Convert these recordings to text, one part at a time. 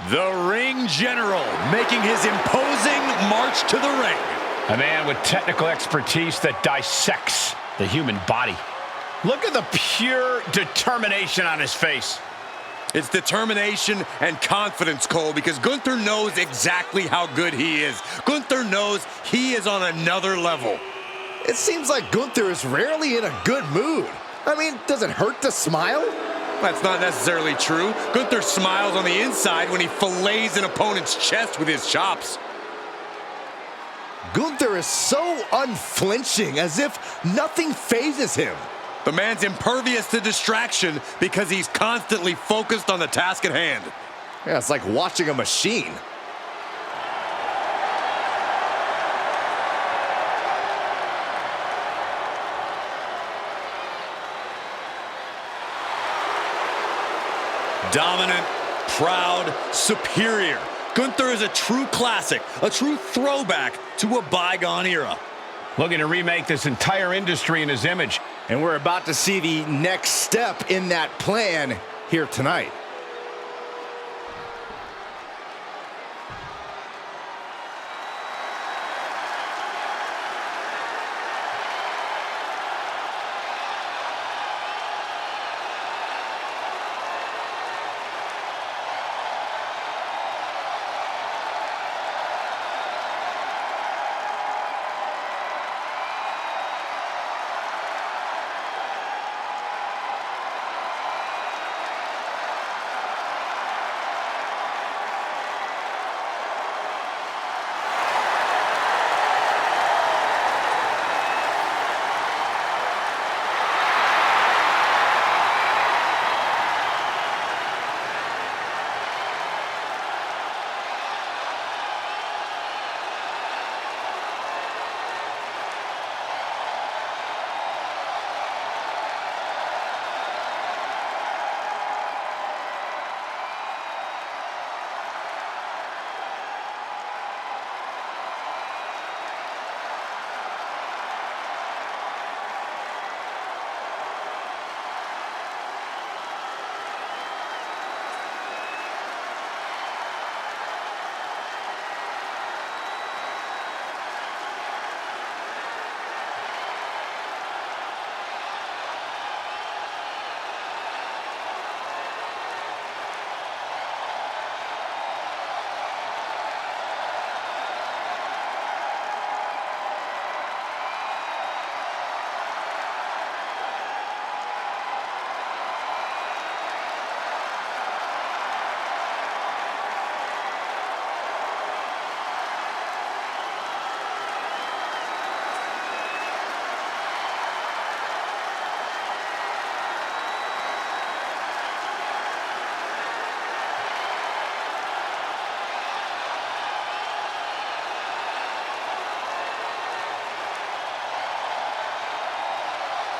The ring general making his imposing march to the ring. A man with technical expertise that dissects the human body. Look at the pure determination on his face. It's determination and confidence, Cole, because Gunther knows exactly how good he is. Gunther knows he is on another level. It seems like Gunther is rarely in a good mood. I mean, does it hurt to smile? That's not necessarily true. Gunther smiles on the inside when he fillets an opponent's chest with his chops. Gunther is so unflinching, as if nothing phases him. The man's impervious to distraction because he's constantly focused on the task at hand. Yeah, it's like watching a machine. Dominant, proud, superior. Gunther is a true classic, a true throwback to a bygone era. Looking to remake this entire industry in his image. And we're about to see the next step in that plan here tonight.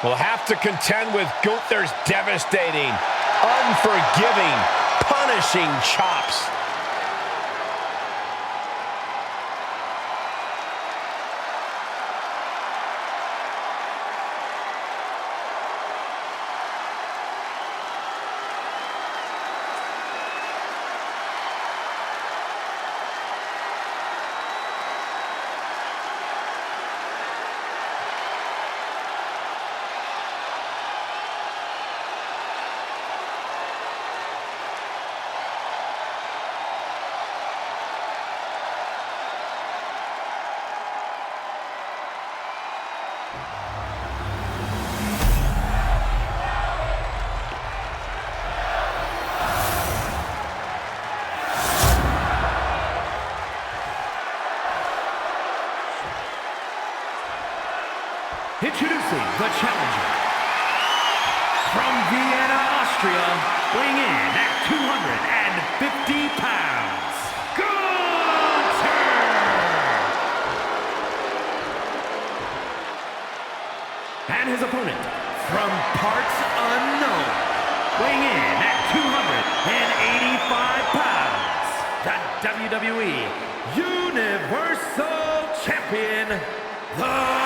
Will have to contend with Gunther's devastating, unforgiving, punishing chops. Introducing the challenger from Vienna, Austria, weighing in at 250 pounds, Gunther! And his opponent from parts unknown, weighing in at 285 pounds, the WWE Universal Champion, the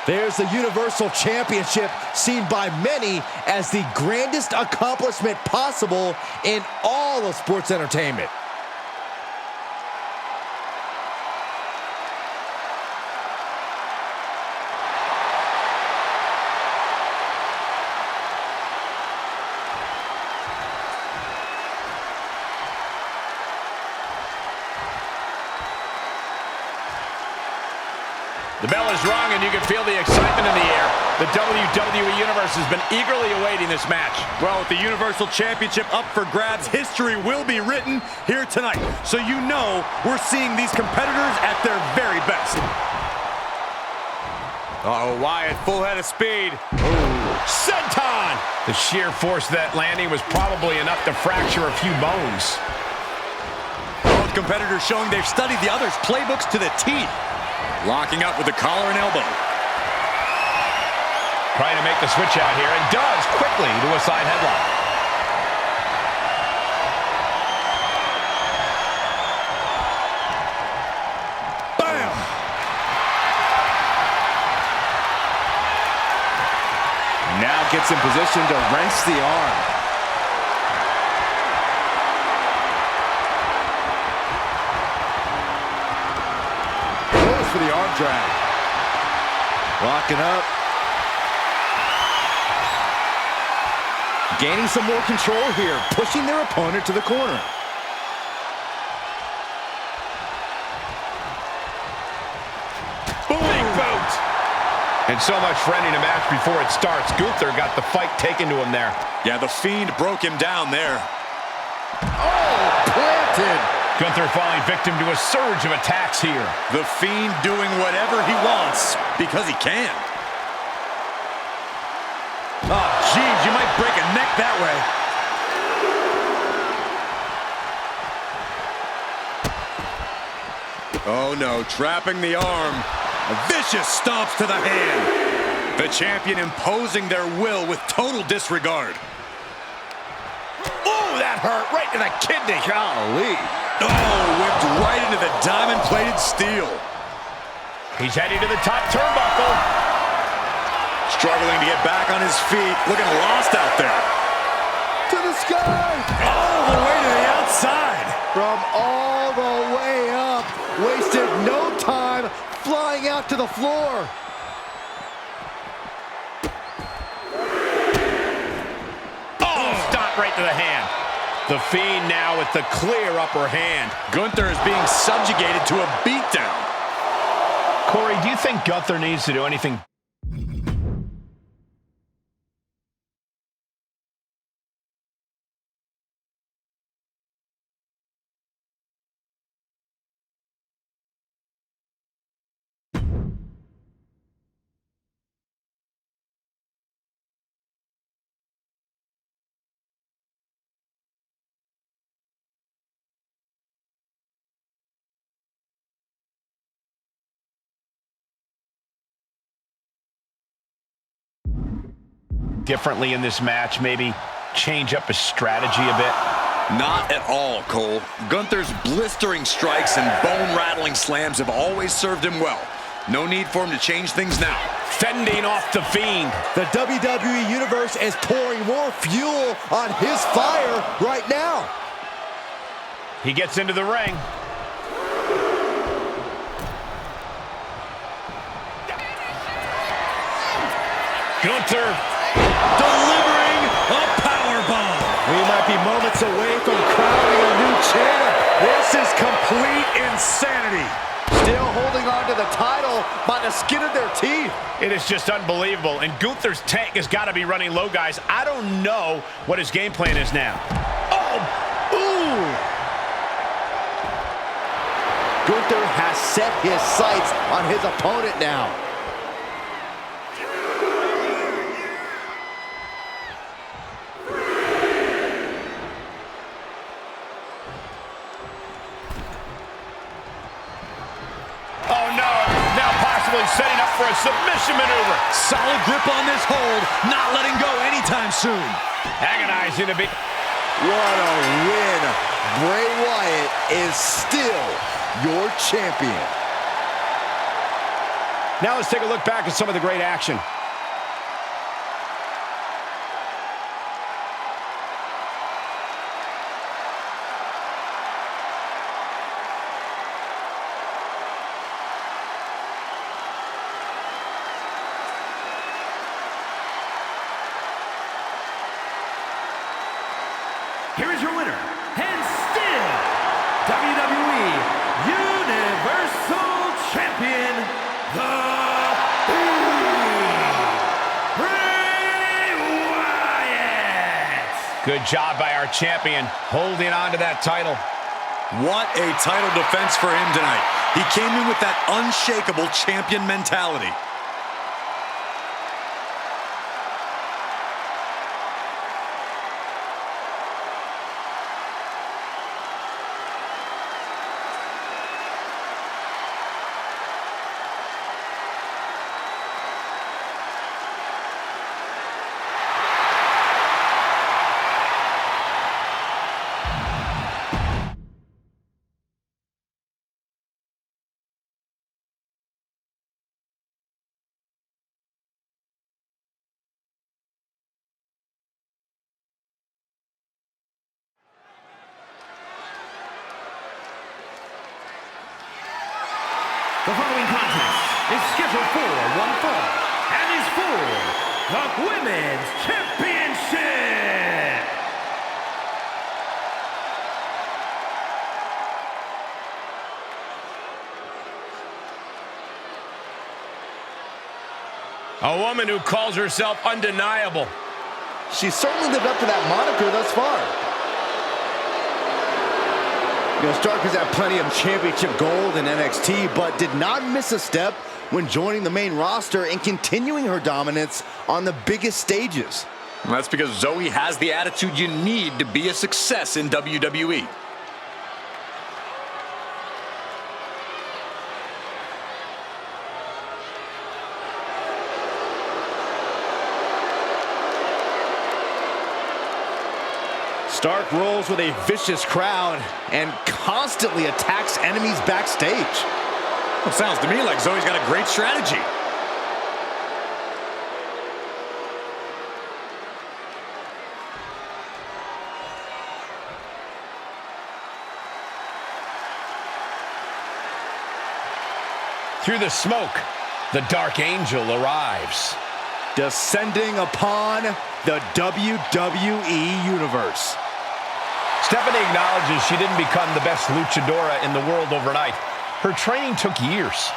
There's the Universal Championship, seen by many as the grandest accomplishment possible in all of sports entertainment. The bell is rung, and you can feel the excitement in the air. The WWE Universe has been eagerly awaiting this match. Well, with the Universal Championship up for grabs, history will be written here tonight. So you know we're seeing these competitors at their very best. Uh-oh, Wyatt, full head of speed. Senton! The sheer force of that landing was probably enough to fracture a few bones. Both competitors showing they've studied the other's playbooks to the teeth. Locking up with the collar and elbow. Trying to make the switch out here, and does quickly to a side headlock. Bam! Now gets in position to wrench the arm. For the arm drag. Locking up. Gaining some more control here, pushing their opponent to the corner. Big boot! And so much for ending a match before it starts. Gunther got the fight taken to him there. Yeah, the Fiend broke him down there. Oh, planted. Gunther falling victim to a surge of attacks here. The Fiend doing whatever he wants because he can. Oh, geez, you might break a neck that way. Oh, no, trapping the arm. Vicious stomps to the hand. The champion imposing their will with total disregard. Oh, that hurt right to the kidney. Golly. Oh, whipped right into the diamond-plated steel. He's heading to the top turnbuckle. Struggling to get back on his feet. Looking lost out there. To the sky. All the way to the outside. From all the way up. Wasted no time flying out to the floor. Oh, stop right to the hand. The Fiend now with the clear upper hand. Gunther is being subjugated to a beatdown. Corey, do you think Gunther needs to do anything? Differently in this match, maybe change up his strategy a bit? Not at all, Cole. Gunther's blistering strikes and bone-rattling slams have always served him well. No need for him to change things now. Fending off the Fiend. The WWE Universe is pouring more fuel on his fire right now. He gets into the ring. Gunther delivering a powerbomb. We might be moments away from crowning a new champ. This is complete insanity. Still holding on to the title by the skin of their teeth. It is just unbelievable, and Gunther's tank has got to be running low, guys. I don't know what his game plan is now. Oh! Ooh! Gunther has set his sights on his opponent now. Setting up for a submission maneuver. Solid grip on this hold, not letting go anytime soon. Agonizing to be. What a win. Bray Wyatt is still your champion. Now let's take a look back at some of the great action. Here is your winner, and still WWE Universal Champion, the Bray Wyatt. Good job by our champion, holding on to that title. What a title defense for him tonight. He came in with that unshakable champion mentality. The following contest is scheduled for one fall and is for the Women's Championship. A woman who calls herself undeniable. She's certainly lived up to that moniker thus far. You know, Stark has had plenty of championship gold in NXT, but did not miss a step when joining the main roster and continuing her dominance on the biggest stages. Well, that's because Zoe has the attitude you need to be a success in WWE. Stark rolls with a vicious crowd and constantly attacks enemies backstage. Well, sounds to me like Zoe's got a great strategy. Through the smoke, the Dark Angel arrives. Descending upon the WWE Universe. Stephanie acknowledges she didn't become the best luchadora in the world overnight. Her training took years.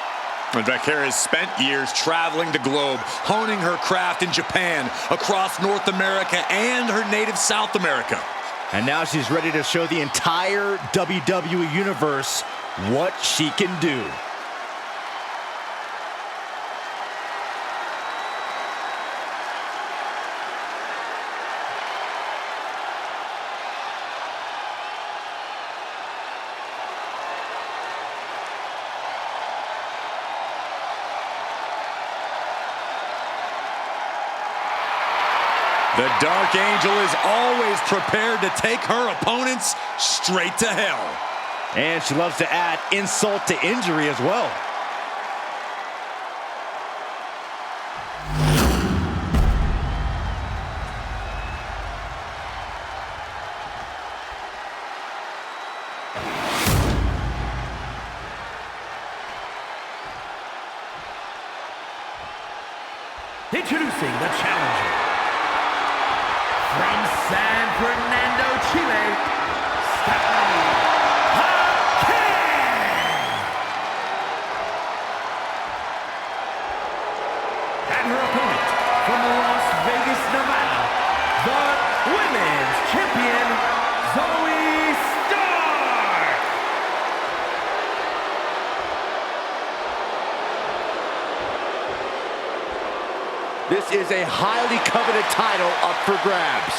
And Valkyria has spent years traveling the globe, honing her craft in Japan, across North America, and her native South America. And now she's ready to show the entire WWE Universe what she can do. The Dark Angel is always prepared to take her opponents straight to hell. And she loves to add insult to injury as well. Introducing the challenger from San Fernando, Chile, Stephanie Hackett. And her opponent from Las Vegas, Nevada, the Women's Champion, Zoe Stark. This is a highly coveted title up for grabs.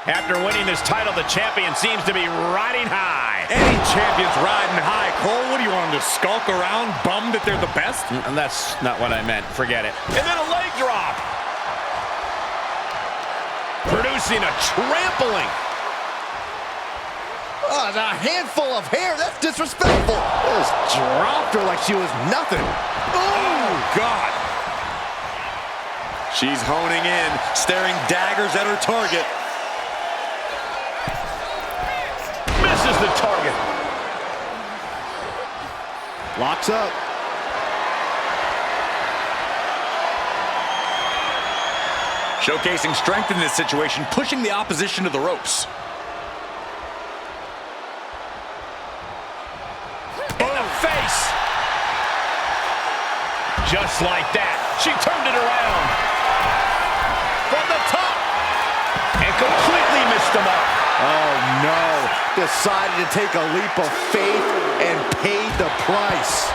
After winning this title, the champion seems to be riding high. Any champion's riding high. Cole, what do you want them to skulk around, bummed that they're the best? And that's not what I meant. Forget it. And then a leg drop. producing a trampling. Oh, a handful of hair. That's disrespectful. Just dropped her like she was nothing. Oh, God. She's honing in, staring daggers at her target. Misses the target. Locks up. Showcasing strength in this situation, pushing the opposition to the ropes. In the face. Just like that, she turned it around. From the top. And completely missed him up. Oh, no. Decided to take a leap of faith and paid the price.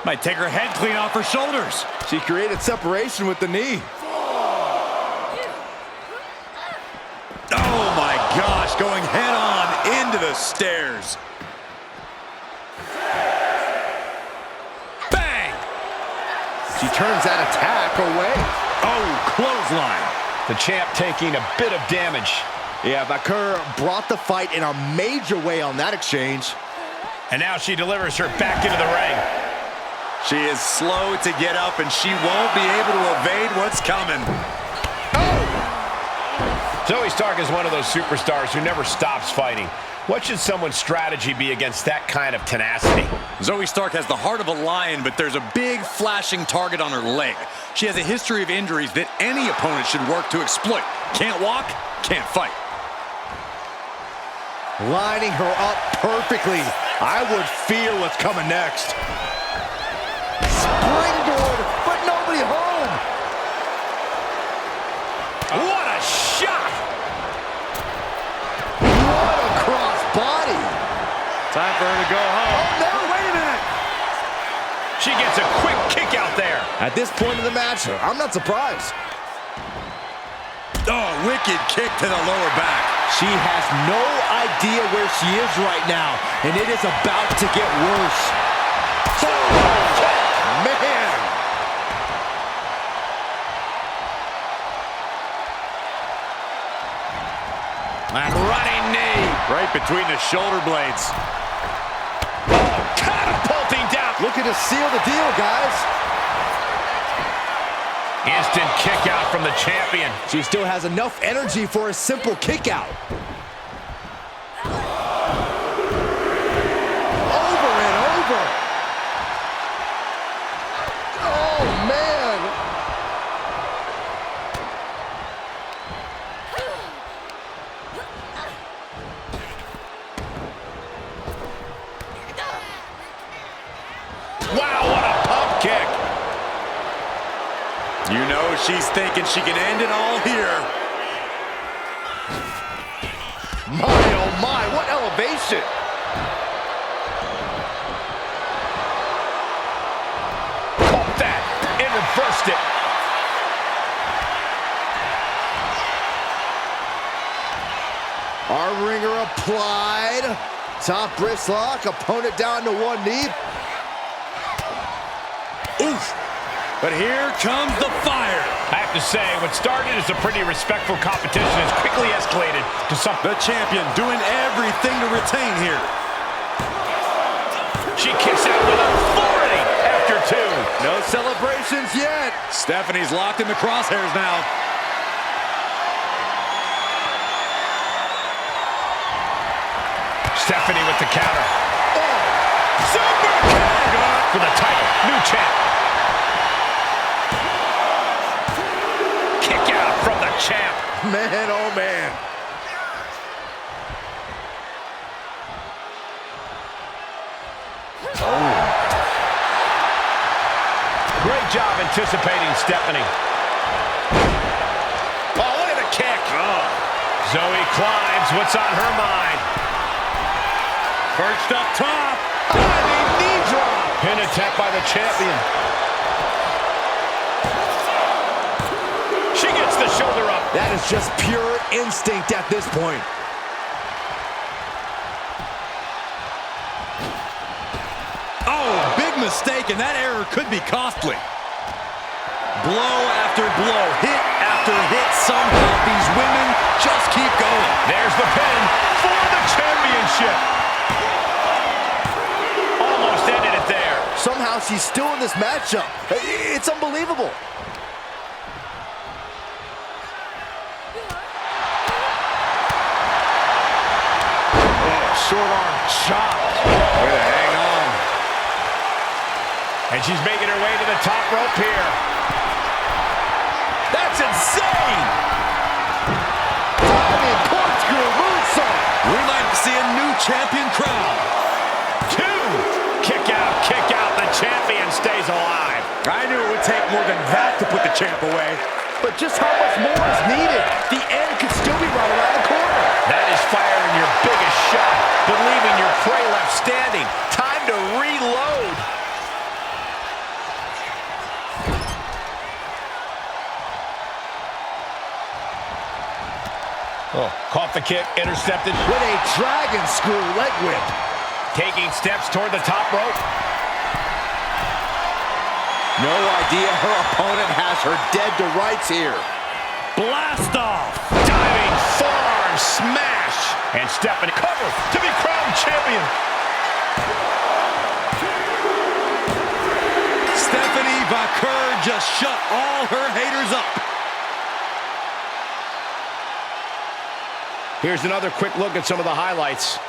Might take her head clean off her shoulders. She created separation with the knee. Oh, my gosh, going head on into the stairs. Bang! She turns that attack away. Oh, clothesline. The champ taking a bit of damage. Yeah, Vaquer brought the fight in a major way on that exchange. And now she delivers her back into the ring. She is slow to get up, and she won't be able to evade what's coming. Zoey Stark is one of those superstars who never stops fighting. What should someone's strategy be against that kind of tenacity? Zoey Stark has the heart of a lion, but there's a big flashing target on her leg. She has a history of injuries that any opponent should work to exploit. Can't walk, can't fight. Lining her up perfectly. I would fear what's coming next. Springboard, but nobody home. What a shot! What a cross body. Time for her to go home. Oh, no, wait a minute. She gets a quick kick out there. At this point in the match, I'm not surprised. Oh, wicked kick to the lower back. She has no idea where she is right now, and it is about to get worse. Man! And running knee. Right between the shoulder blades. Oh, catapulting down. Looking to seal the deal, guys. Instant kick out from the champion. She still has enough energy for a simple kick out. Over and over. Oh, man. Wow, what a pump kick. You know she's thinking she can end it all here. My, oh, my, what elevation. Caught that and reversed it. Our ringer applied. Top wrist lock, opponent down to one knee. Oof. But here comes the fire. I have to say, what started as a pretty respectful competition has quickly escalated to something. The champion doing everything to retain here. She kicks out with authority after two. No celebrations yet. Stephanie's locked in the crosshairs now. Stephanie with the counter. Oh, Super kick for the title. New champ. Kick out from the champ. man, oh, man. Great job anticipating Stephanie. Oh, look at the kick. Oh. Zoey climbs. What's on her mind? Perched up top. Diving knee drop. Pin attempt by the champion. She gets the shoulder up. That is just pure instinct at this point. mistake, and that error could be costly. Blow after blow, hit after hit. Somehow these women just keep going. There's the pin for the championship. Almost ended it there. Somehow she's still in this matchup. It's unbelievable. Short arm chop. Way to hang on. And she's making her way to the top rope here. That's insane! Diving corkscrew moonsault. We like to see a new champion crowned. 2. Kick out. The champion stays alive. I knew it would take more than that to put the champ away. But just how much more is needed? The end could still be right around the corner. That is firing your biggest shot, but leaving your prey left standing. Time to reload. Oh, caught the kick, intercepted. With a dragon screw leg whip. Taking steps toward the top rope. No idea her opponent has her dead to rights here. Blast off. Diving forearm smash. And Stephanie cover to be crowned champion. Stephanie Vaquer just shut all her haters up. Here's another quick look at some of the highlights.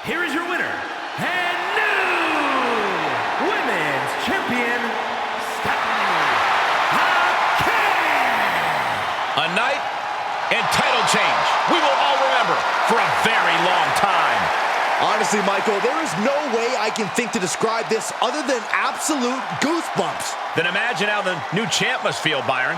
Here is your winner, and new Women's Champion, Stephanie Vaquer. A night and title change we will all remember for a very long time. Honestly, Michael, there is no way I can think to describe this other than absolute goosebumps. Then imagine how the new champ must feel, Byron.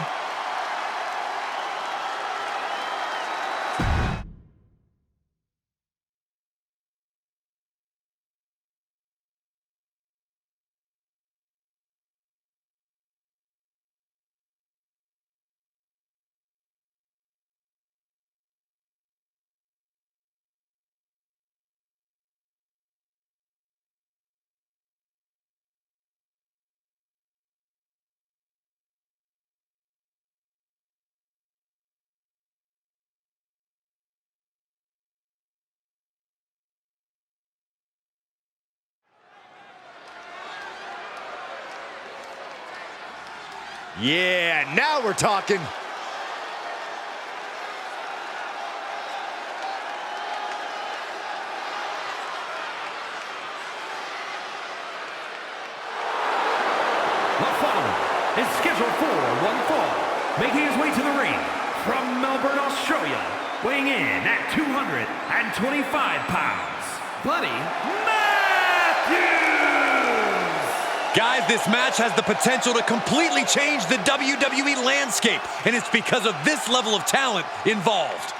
Yeah, now we're talking. The following is scheduled for one fall, making his way to the ring from Melbourne, Australia, weighing in at 225 pounds, Buddy Matthews! Guys, this match has the potential to completely change the WWE landscape, and it's because of this level of talent involved.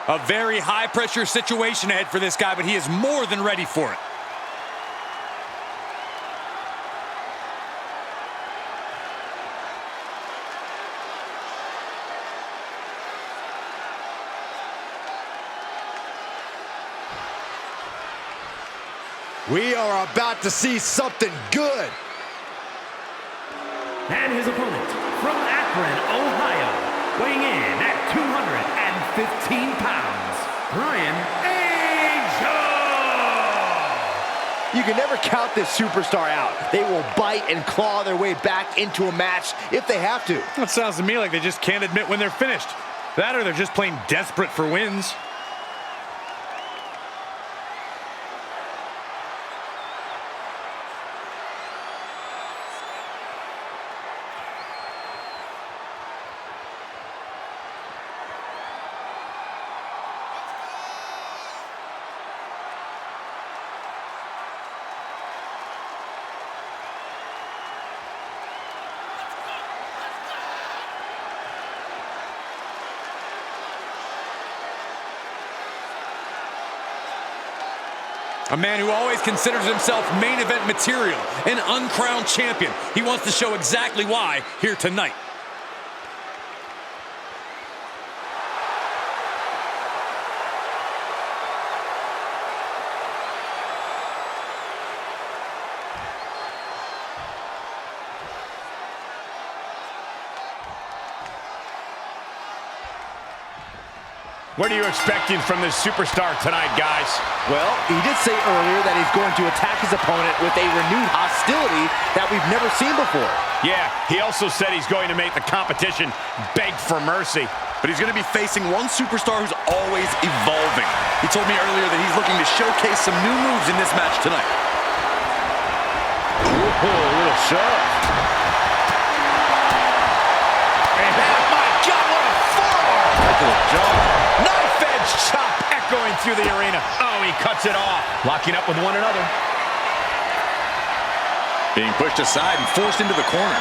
A very high-pressure situation ahead for this guy, but he is more than ready for it. We are about to see something good. And his opponent from Akron, Ohio, weighing in at 215 pounds, Bryan Angel! You can never count this superstar out. They will bite and claw their way back into a match if they have to. That sounds to me like they just can't admit when they're finished. That or they're just plain desperate for wins. A man who always considers himself main event material, an uncrowned champion. He wants to show exactly why here tonight. What are you expecting from this superstar tonight, guys? Well, he did say earlier that he's going to attack his opponent with a renewed hostility that we've never seen before. Yeah, he also said he's going to make the competition beg for mercy. But he's going to be facing one superstar who's always evolving. He told me earlier that he's looking to showcase some new moves in this match tonight. Ooh, a little shove. And my God, what a forearm! Look at the jaw. Knife edge chop echoing through the arena. Oh, he cuts it off. Locking up with one another. Being pushed aside and forced into the corner.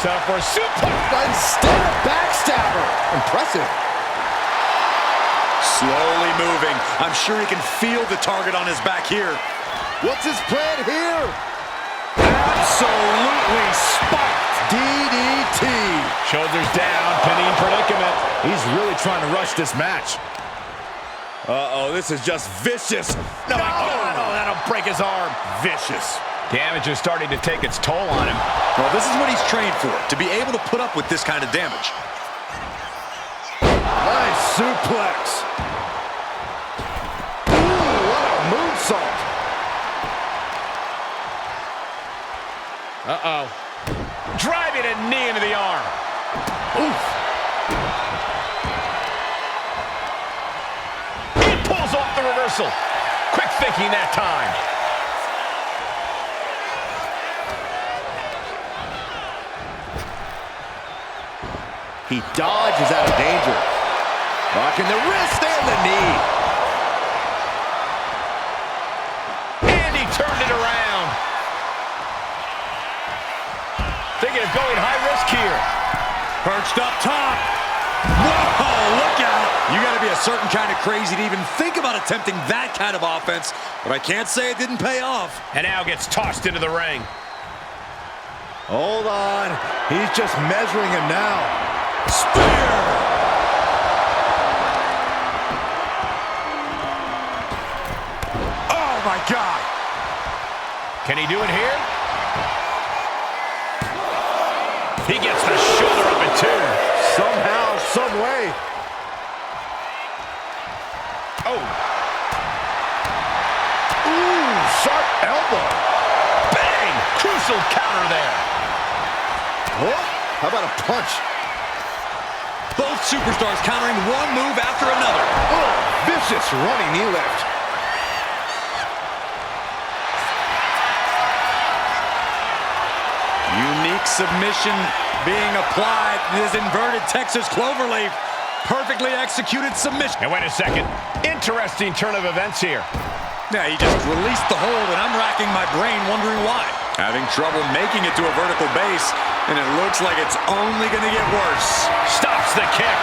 Set up for a suplex. Instead of backstabber. Impressive. Slowly moving. I'm sure he can feel the target on his back here. What's his plan here? Absolutely spiked. DDT. Shoulders down, pinning predicament. He's really trying to rush this match. Uh-oh, this is just vicious. No, that'll break his arm. Vicious. Damage is starting to take its toll on him. Well, this is what he's trained for, to be able to put up with this kind of damage. Nice suplex. Ooh, what a moonsault. Uh-oh. Driving a knee into the arm. Oof. He pulls off the reversal. Quick thinking that time. He dodges out of danger. Rocking the wrist and the knee. And he turned it around. Thinking of going high risk here. Perched up top. Whoa, look out. You got to be a certain kind of crazy to even think about attempting that kind of offense, but I can't say it didn't pay off. And now gets tossed into the ring. Hold on. He's just measuring him now. Spear! Oh, my God. Can he do it here? He gets the shoulder up in two. Somehow, some way. Oh. Ooh, sharp elbow. Bang! Crucial counter there. Oh, how about a punch? Both superstars countering one move after another. Oh, vicious running knee lift. Unique submission being applied. His inverted Texas cloverleaf. Perfectly executed submission. And wait a second. Interesting turn of events here. Yeah, he just released the hold, and I'm racking my brain wondering why. Having trouble making it to a vertical base, and it looks like it's only going to get worse. Stops the kick.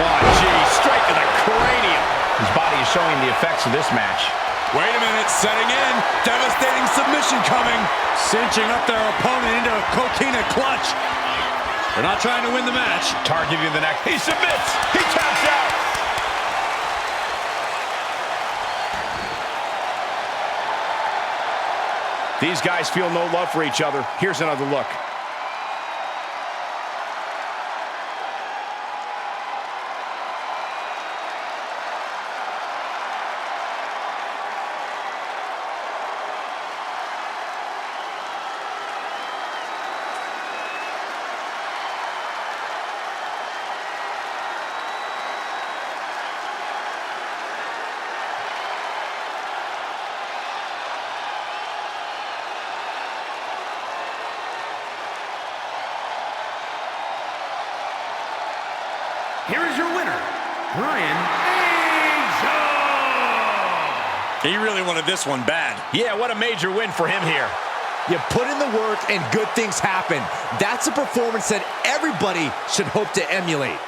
Oh, gee, straight to the cranium. His body is showing the effects of this match. Wait a minute, setting in. Devastating submission coming. Cinching up their opponent into a coquina clutch. They're not trying to win the match. Targeting the neck. He submits. He taps out. These guys feel no love for each other. Here's another look. Here is your winner, Brian Angel. He really wanted this one bad. Yeah, what a major win for him here. You put in the work and good things happen. That's a performance that everybody should hope to emulate.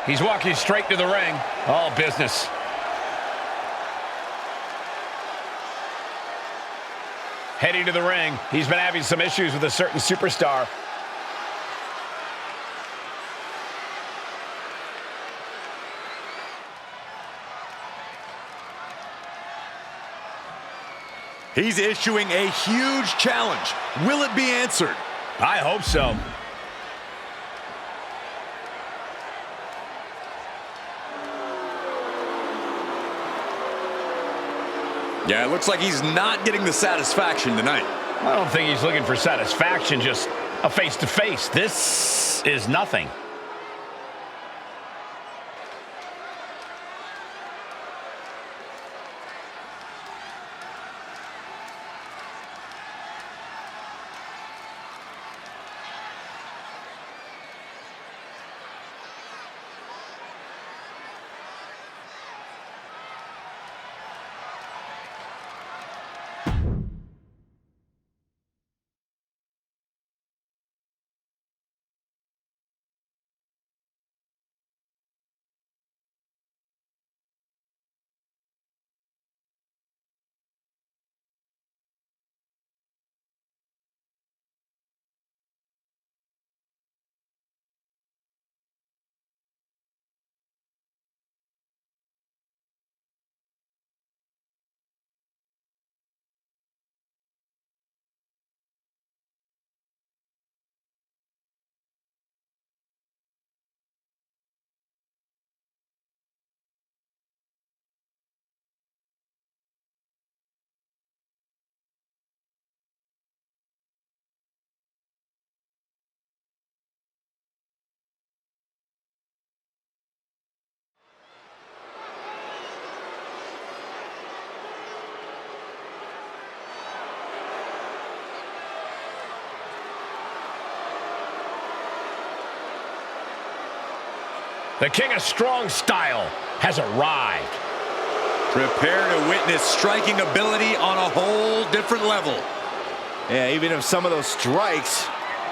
He's walking straight to the ring. All business. Heading to the ring. He's been having some issues with a certain superstar. He's issuing a huge challenge. Will it be answered? I hope so. Yeah, it looks like he's not getting the satisfaction tonight. I don't think he's looking for satisfaction, just a face-to-face. This is nothing. The King of Strong Style has arrived. Prepare to witness striking ability on a whole different level. Yeah, even if some of those strikes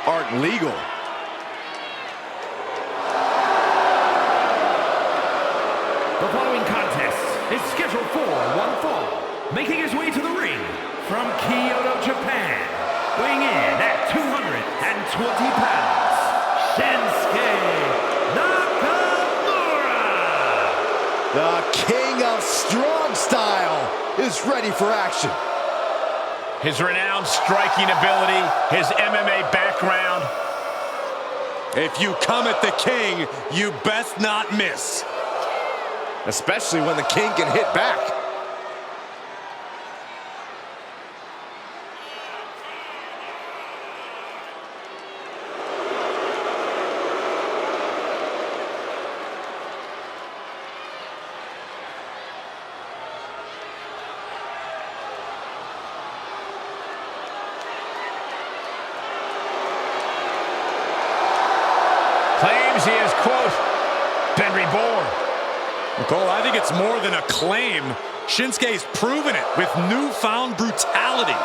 aren't legal. The following contest is scheduled for one fall. making his way to the ring from Kyoto, Japan, weighing in at 220 pounds, Shinsuke Nakamura. The king of strong style is ready for action. His renowned striking ability, his MMA background. If you come at the king, you best not miss. Especially when the king can hit back. Claims he has, quote, been reborn. Cole, I think it's more than a claim. Shinsuke's proven it with newfound brutality.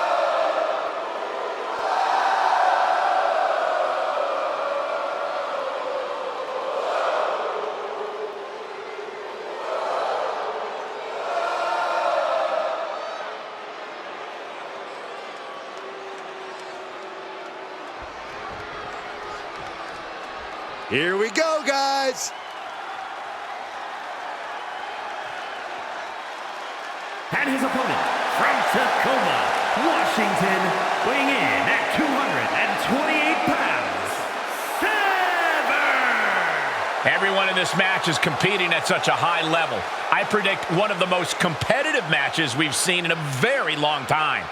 Here we go, guys. And his opponent from Tacoma, Washington, weighing in at 228 pounds, Sever. Everyone in this match is competing at such a high level. I predict one of the most competitive matches we've seen in a very long time.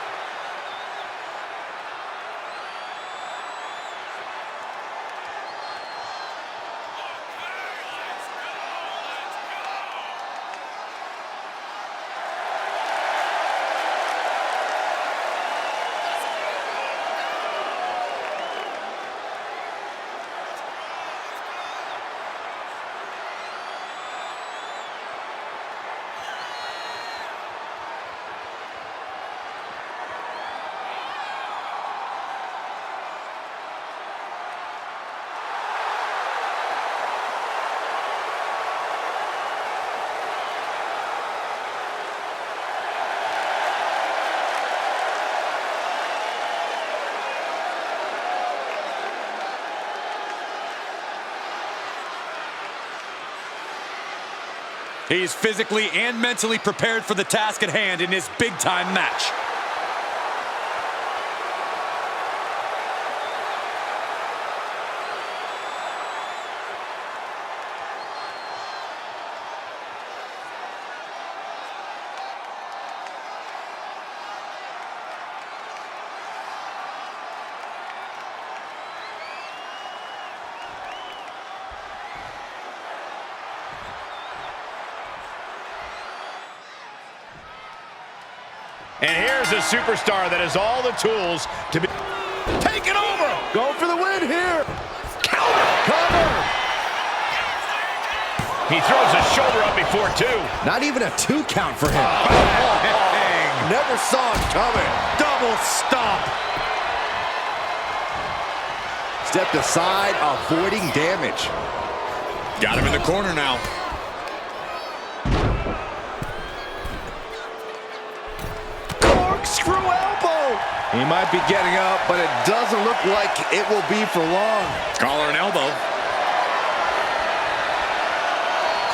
He's physically and mentally prepared for the task at hand in this big-time match. And here's a superstar that has all the tools to be taken over. Go for the win here. Cover. He throws a shoulder up before two. Not even a 2 count for him. Never saw it coming. Double stomp. Stepped aside, avoiding damage. Got him in the corner now. Corkscrew elbow. He might be getting up, but it doesn't look like it will be for long. Collar and elbow.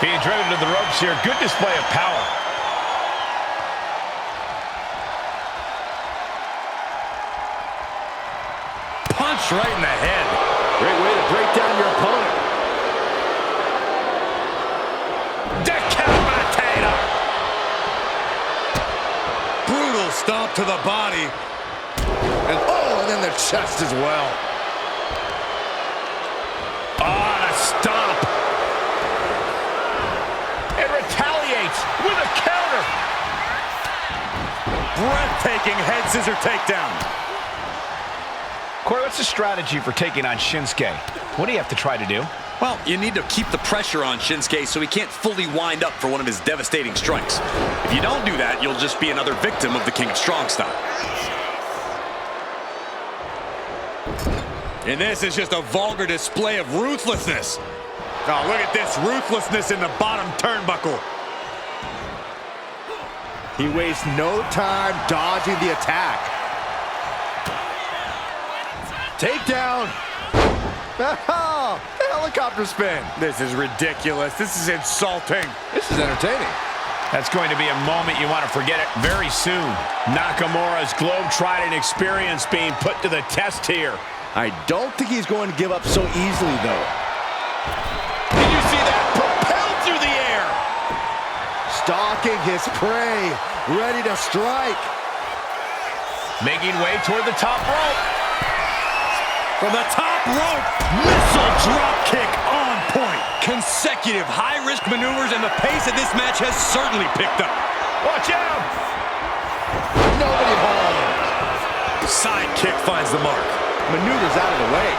Being driven to the ropes here. Good display of power. Punch right in the head. Great way to break down your opponent. Decapitator. Brutal stomp to the body. And then the chest as well. Oh, and a stomp. It retaliates with a counter. Breathtaking head scissor takedown. Corey, what's the strategy for taking on Shinsuke? What do you have to try to do? Well, you need to keep the pressure on Shinsuke so he can't fully wind up for one of his devastating strikes. If you don't do that, you'll just be another victim of the King of Strong Style. And this is just a vulgar display of ruthlessness. Oh, look at this ruthlessness in the bottom turnbuckle. He wastes no time dodging the attack. Takedown. Helicopter spin. This is ridiculous. This is insulting. This is entertaining. That's going to be a moment you want to forget it very soon. Nakamura's globe-trotting experience being put to the test here. I don't think he's going to give up so easily, though. Did you see that? Propelled through the air. Stalking his prey, ready to strike. Making way toward the top rope. From the top rope, missile drop kick on point. Consecutive high-risk maneuvers, and the pace of this match has certainly picked up. Watch out! Nobody home. Side kick finds the mark. Maneuvers out of the way.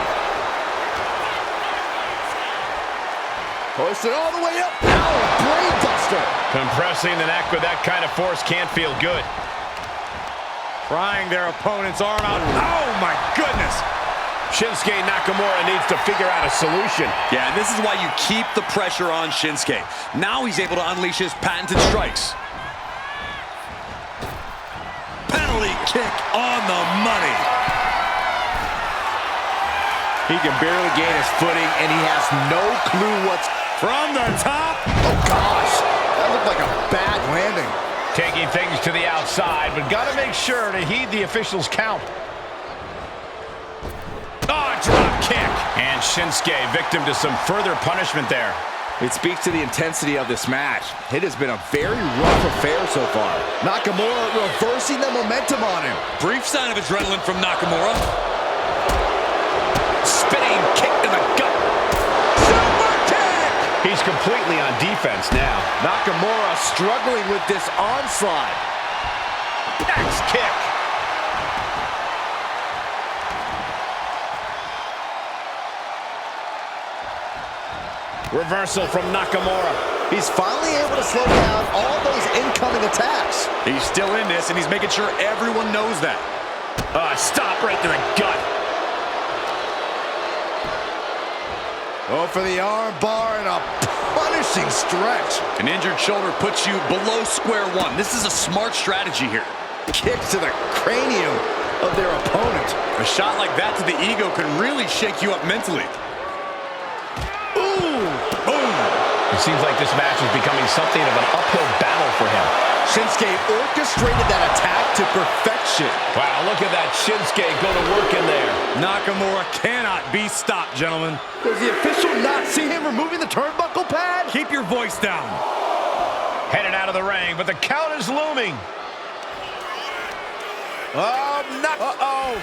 Hoisted all the way up. Ow, brain buster. Compressing the neck with that kind of force can't feel good. Prying their opponent's arm out. Oh, my goodness. Shinsuke Nakamura needs to figure out a solution. Yeah, and this is why you keep the pressure on Shinsuke. Now he's able to unleash his patented strikes. Penalty kick on the money. He can barely gain his footing, and he has no clue what's... From the top. Oh, gosh. That looked like a bad landing. Taking things to the outside, but got to make sure to heed the official's count. Oh, drop kick. And Shinsuke victim to some further punishment there. It speaks to the intensity of this match. It has been a very rough affair so far. Nakamura reversing the momentum on him. Brief sign of adrenaline from Nakamura. Spinning kick to the gut. Super kick! He's completely on defense now. Nakamura struggling with this onslaught. Axe kick. Reversal from Nakamura. He's finally able to slow down all those incoming attacks. He's still in this, and he's making sure everyone knows that. Stop right to the gut. Oh, for the arm bar and a punishing stretch. An injured shoulder puts you below square one. This is a smart strategy here. Kicks to the cranium of their opponent. A shot like that to the ego can really shake you up mentally. Ooh! Boom! It seems like this match is becoming something of an uphill battle for him. Shinsuke orchestrated that attack to perfection. Wow, look at that Shinsuke go to work in there. Nakamura cannot be stopped, gentlemen. Does the official not see him removing the turnbuckle pad? Keep your voice down. Headed out of the ring, but the count is looming. Uh-oh.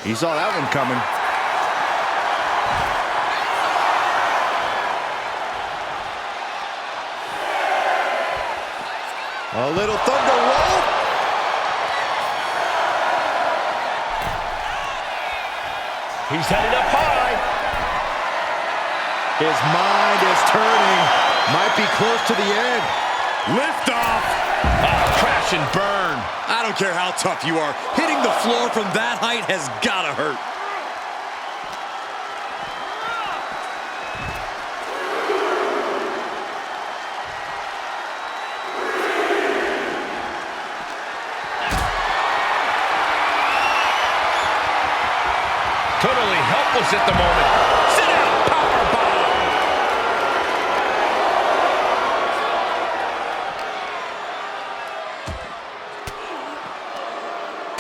He saw that one coming. A little thunder roll. He's headed up high. His mind is turning. Might be close to the end. Lift off. Crash and burn. I don't care how tough you are. Hitting the floor from that height has gotta hurt. Totally helpless at the moment. Sit down, powerbomb.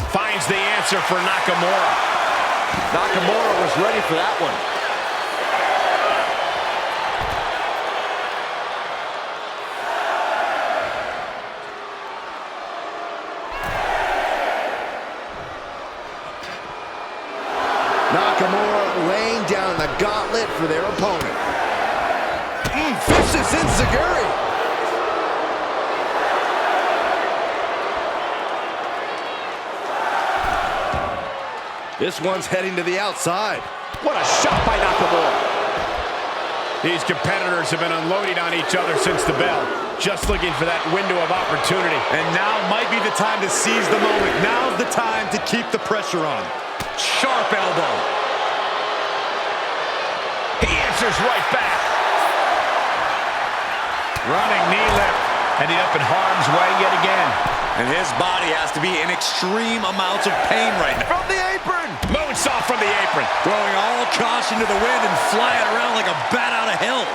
Finds the answer for Nakamura. Nakamura was ready for that one. Nakamura laying down the gauntlet for their opponent. Vicious enziguri. This one's heading to the outside. What a shot by Nakamura. These competitors have been unloading on each other since the bell. Just looking for that window of opportunity. And now might be the time to seize the moment. Now's the time to keep the pressure on. Sharp elbow. He answers right back. Running knee lift. Ending up in harm's way yet again. And his body has to be in extreme amounts of pain right now. From the apron. Moonsault from the apron. Throwing all caution to the wind and flying around like a bat out of hell.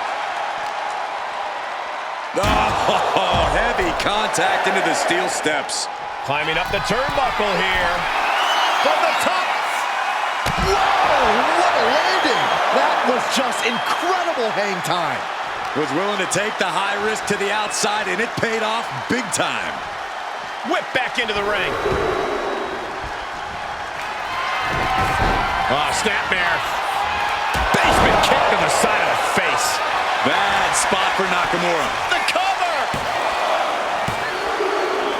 Oh, heavy contact into the steel steps. Climbing up the turnbuckle here. From the top. Whoa, what a landing. That was just incredible hang time. Was willing to take the high risk to the outside, and it paid off big time. Whip back into the ring. Oh, snapmare. Basement kick to the side of the face. Bad spot for Nakamura. The cover.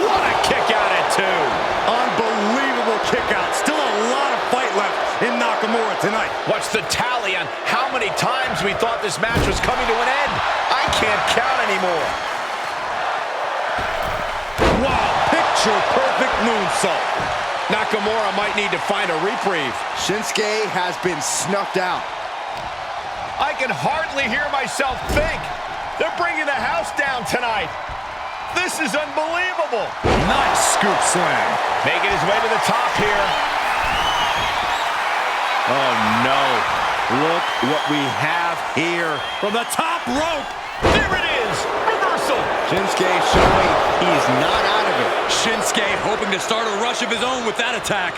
What a kick out at two. Unbelievable kick out. Still a lot of fight left in Nakamura tonight. What's the tally on how many times we thought this match was coming to an end? I can't count anymore. Wow, picture-perfect moonsault. Nakamura might need to find a reprieve. Shinsuke has been snuffed out. I can hardly hear myself think. They're bringing the house down tonight. This is unbelievable. Nice scoop slam. Making his way to the top here. Oh, no. Look what we have here. From the top rope. There it is. Reversal. Shinsuke showing he's not out of it. Shinsuke hoping to start a rush of his own with that attack.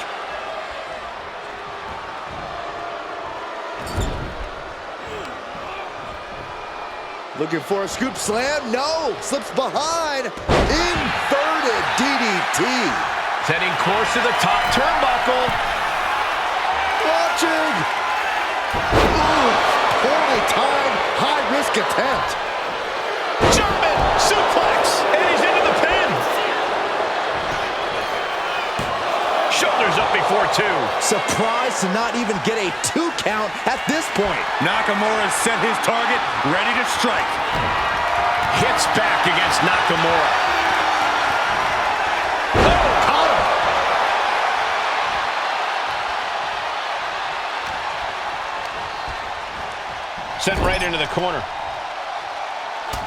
Looking for a scoop slam. No. Slips behind. Inverted DDT. Setting course to the top turnbuckle. Watching. Ooh, poorly timed. High-risk attempt. German suplex. And he's into the pin. Shoulders up before two. Surprised to not even get a 2 count at this point. Nakamura set his target, ready to strike. Hits back against Nakamura. Oh, caught him. Sent right into the corner.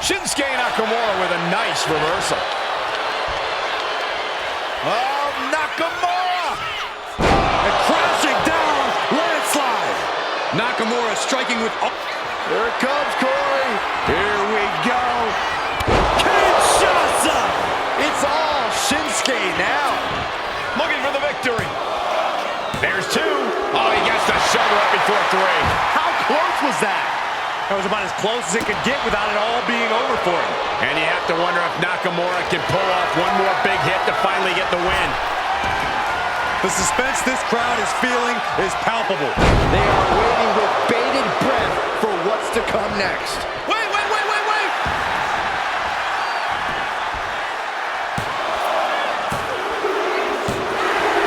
Shinsuke Nakamura with a nice reversal. Oh, Nakamura! And crashing down, landslide. Nakamura striking with... Here it comes, Corey. Here we go. Kinshasa! It's all Shinsuke now. Looking for the victory. There's two. Oh, he gets the shoulder up before three. How close was that? That was about as close as it could get without it all being over for him. And you have to wonder if Nakamura can pull off one more big hit to finally get the win. The suspense this crowd is feeling is palpable. They are waiting with bated breath for what's to come next. Wait.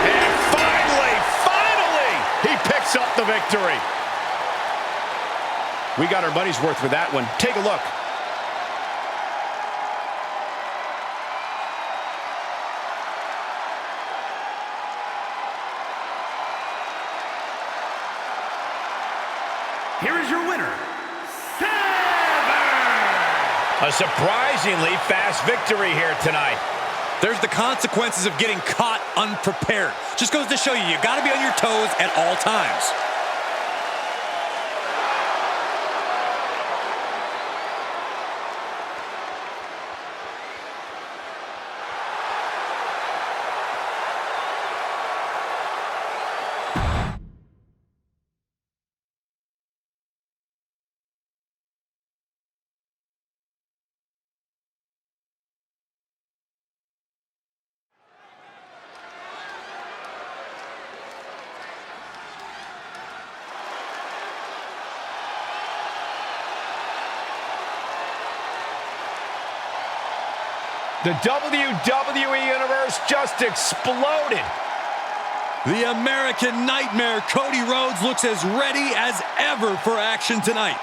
And finally, he picks up the victory. We got our money's worth with that one. Take a look. Here is your winner, A surprisingly fast victory here tonight. There's the consequences of getting caught unprepared. Just goes to show you got to be on your toes at all times. The WWE Universe just exploded. The American Nightmare, Cody Rhodes, looks as ready as ever for action tonight.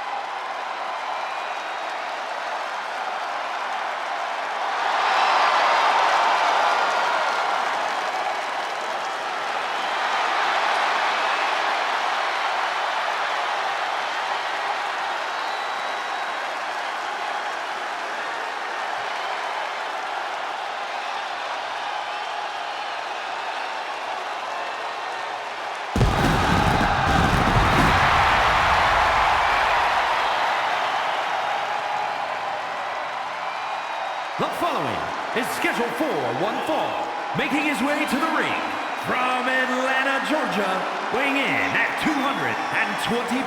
The following is scheduled for one fall, making his way to the ring from Atlanta, Georgia, weighing in at 220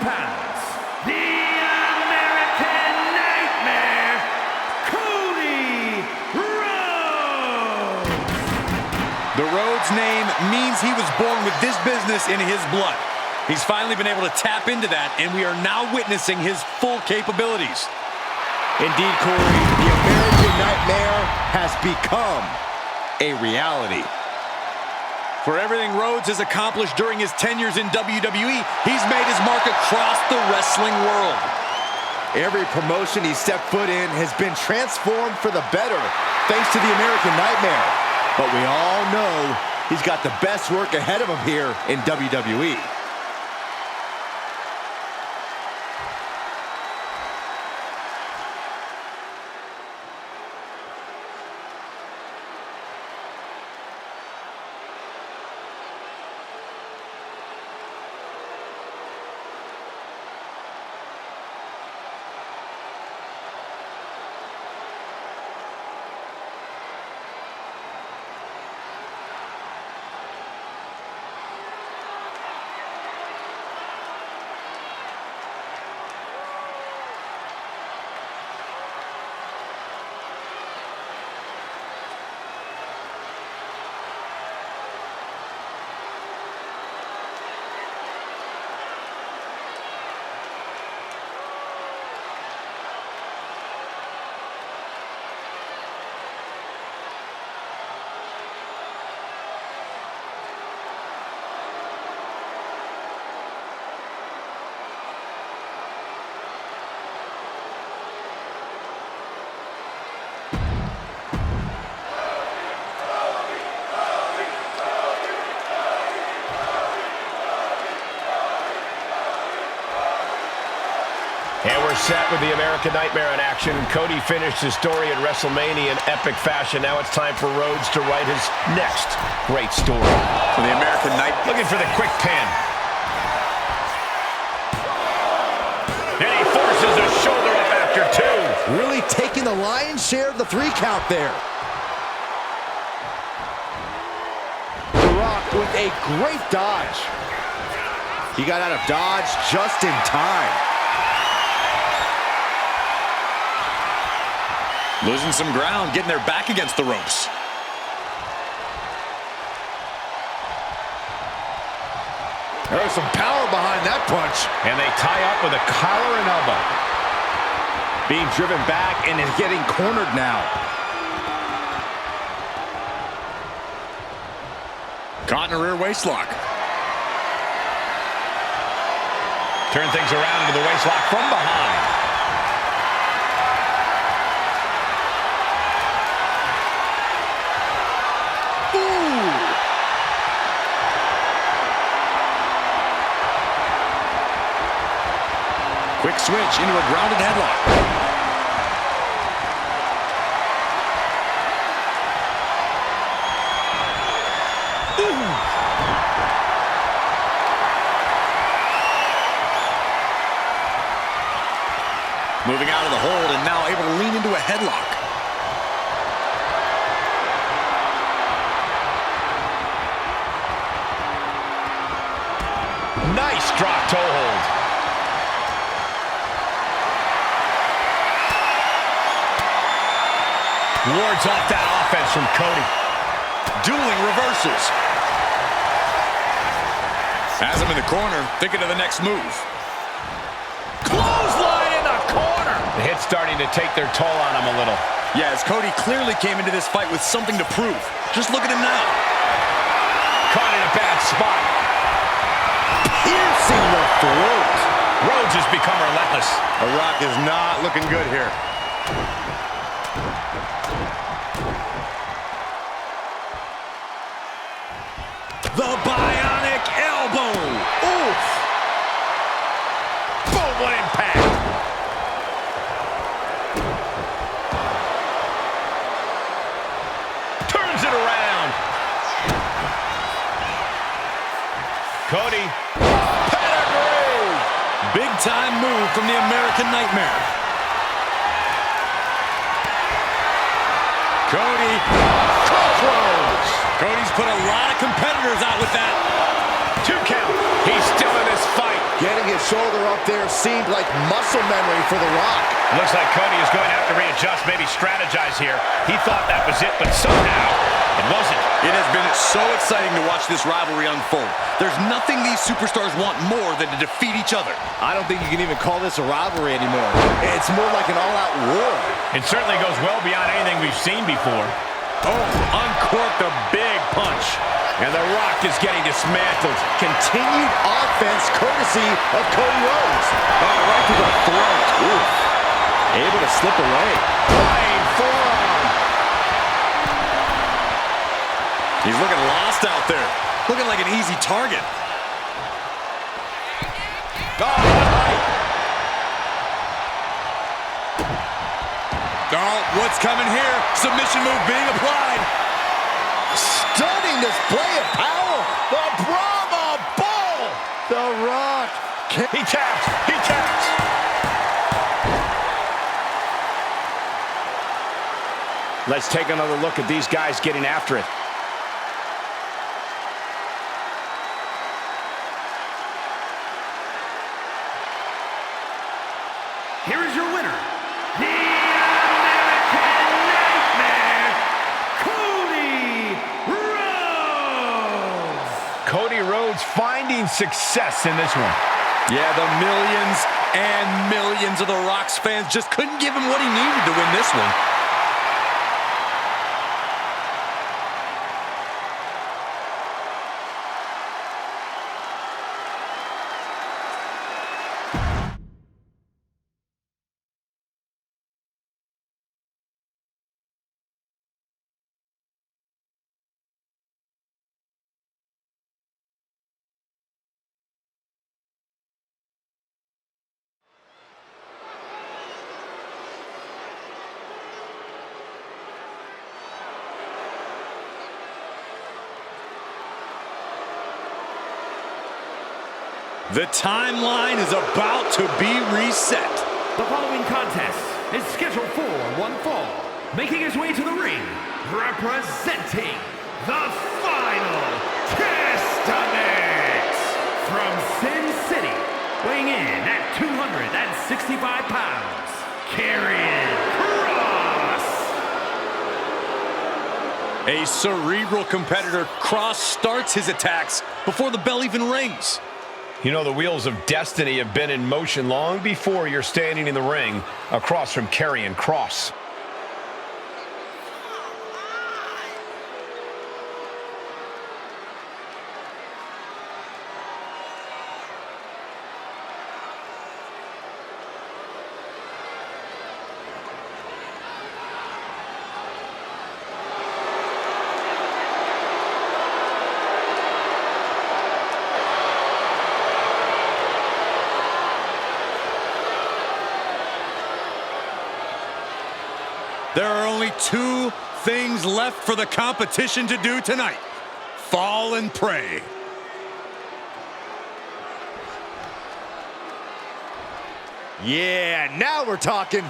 pounds, the American Nightmare, Cody Rhodes! The Rhodes name means he was born with this business in his blood. He's finally been able to tap into that, and we are now witnessing his full capabilities. Indeed, Corey, the American Nightmare has become a reality. For everything Rhodes has accomplished during his tenures in WWE, he's made his mark across the wrestling world. Every promotion he stepped foot in has been transformed for the better, thanks to the American Nightmare. But we all know he's got the best work ahead of him here in WWE. And we're set with the American Nightmare in action. Cody finished his story at WrestleMania in epic fashion. Now it's time for Rhodes to write his next great story. For the American Nightmare. Looking for the quick pin. And he forces a shoulder up after two. Really taking the lion's share of the 3 count there. The Rock with a great dodge. He got out of dodge just in time. Losing some ground, getting their back against the ropes. There's some power behind that punch. And they tie up with a collar and elbow. Being driven back and is getting cornered now. Caught in a rear waistlock. Turn things around with the waistlock from behind. Quick switch into a grounded headlock. Moving out of the hold and now able to lean into a headlock. Nice drop toe hold. Wards off that offense from Cody. Dueling reversals. Has him in the corner, thinking of the next move. Clothesline in the corner. The hit's starting to take their toll on him a little. Yeah, as Cody clearly came into this fight with something to prove. Just look at him now. Caught in a bad spot. Piercing the throat. Rhodes has become relentless. The Rock is not looking good here. The bionic elbow. Oof. Boom, what impact. Turns it around. Cody. Pedigree. Big time move from the American Nightmare. Cody. Crossroads. Cody's put a lot of competitors out with that. 2 count. He's still in this fight. Getting his shoulder up there seemed like muscle memory for The Rock. Looks like Cody is going to have to readjust, maybe strategize here. He thought that was it, but somehow it wasn't. It has been so exciting to watch this rivalry unfold. There's nothing these superstars want more than to defeat each other. I don't think you can even call this a rivalry anymore. It's more like an all-out war. It certainly goes well beyond anything we've seen before. Oh, uncorked a big punch. And The Rock is getting dismantled. Continued offense courtesy of Cody Rhodes. Oh, right to the throat. Oof. Able to slip away. Flying forearm. He's looking lost out there. Looking like an easy target. Oh, what's coming here? Submission move being applied. Stunning display of power. The Brahma Bull. The Rock. He taps. He taps. Let's take another look at these guys getting after it. Here is your winner, the American Nightmare, Cody Rhodes. Cody Rhodes finding success in this one. Yeah, the millions and millions of The Rock's fans just couldn't give him what he needed to win this one. The timeline is about to be reset. The following contest is scheduled for one fall. Making his way to the ring, representing the Final Testament from Sin City, weighing in at 265 pounds, Karrion Kross. A cerebral competitor, Kross starts his attacks before the bell even rings. You know, the wheels of destiny have been in motion long before you're standing in the ring across from Karrion Kross. There are only two things left for the competition to do tonight. Fall and pray. Yeah, now we're talking.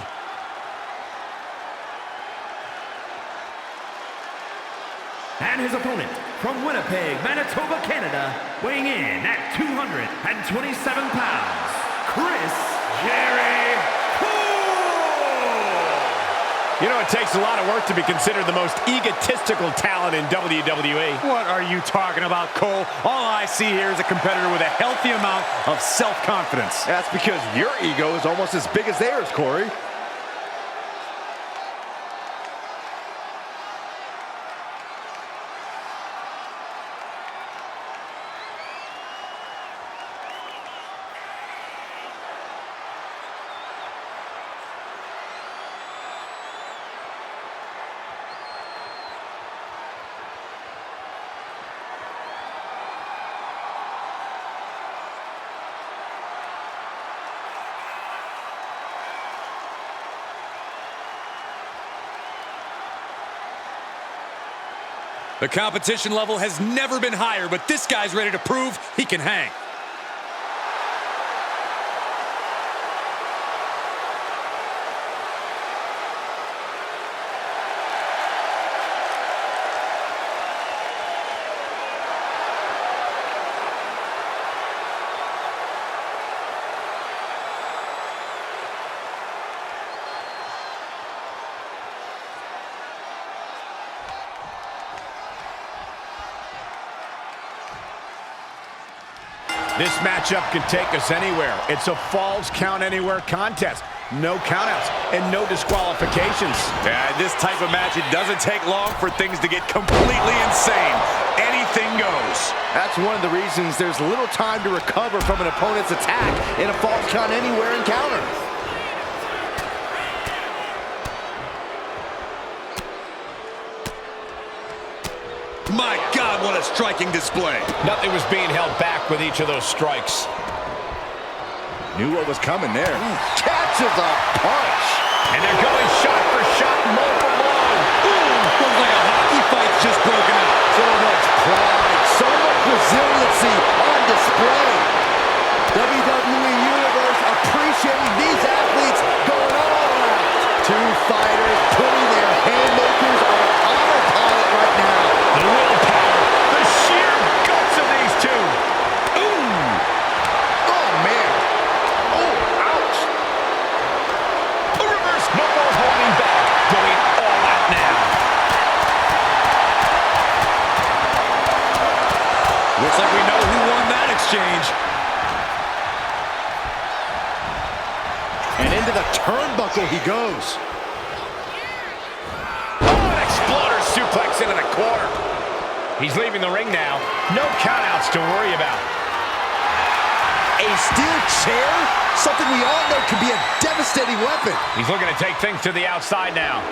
And his opponent from Winnipeg, Manitoba, Canada, weighing in at 227 pounds, Chris Jericho. You know, it takes a lot of work to be considered the most egotistical talent in WWE. What are you talking about, Cole? All I see here is a competitor with a healthy amount of self-confidence. That's because your ego is almost as big as theirs, Corey. The competition level has never been higher, but this guy's ready to prove he can hang. This matchup can take us anywhere. It's a Falls Count Anywhere contest. No countouts and no disqualifications. Yeah, this type of match, it doesn't take long for things to get completely insane. Anything goes. That's one of the reasons there's little time to recover from an opponent's attack in a Falls Count Anywhere encounter. My God, what a striking display. Nothing was being held back with each of those strikes. Knew what was coming there. Catches a punch. And they're going shot for shot, blow for blow. Looks like a hockey fight's just broken out. So much pride, so much resiliency on display. WWE Universe appreciating these athletes going all out. Two fighters putting their haymakers on autopilot right now. The willpower, the sheer guts of these two. Oh, man. Oh, ouch. A reverse, no more holding back. Going all out now. Looks like we know who won that exchange. And into the turnbuckle he goes. Oh, an exploder suplex into the corner. He's leaving the ring now. No countouts to worry about. A steel chair? Something we all know can be a devastating weapon. He's looking to take things to the outside now.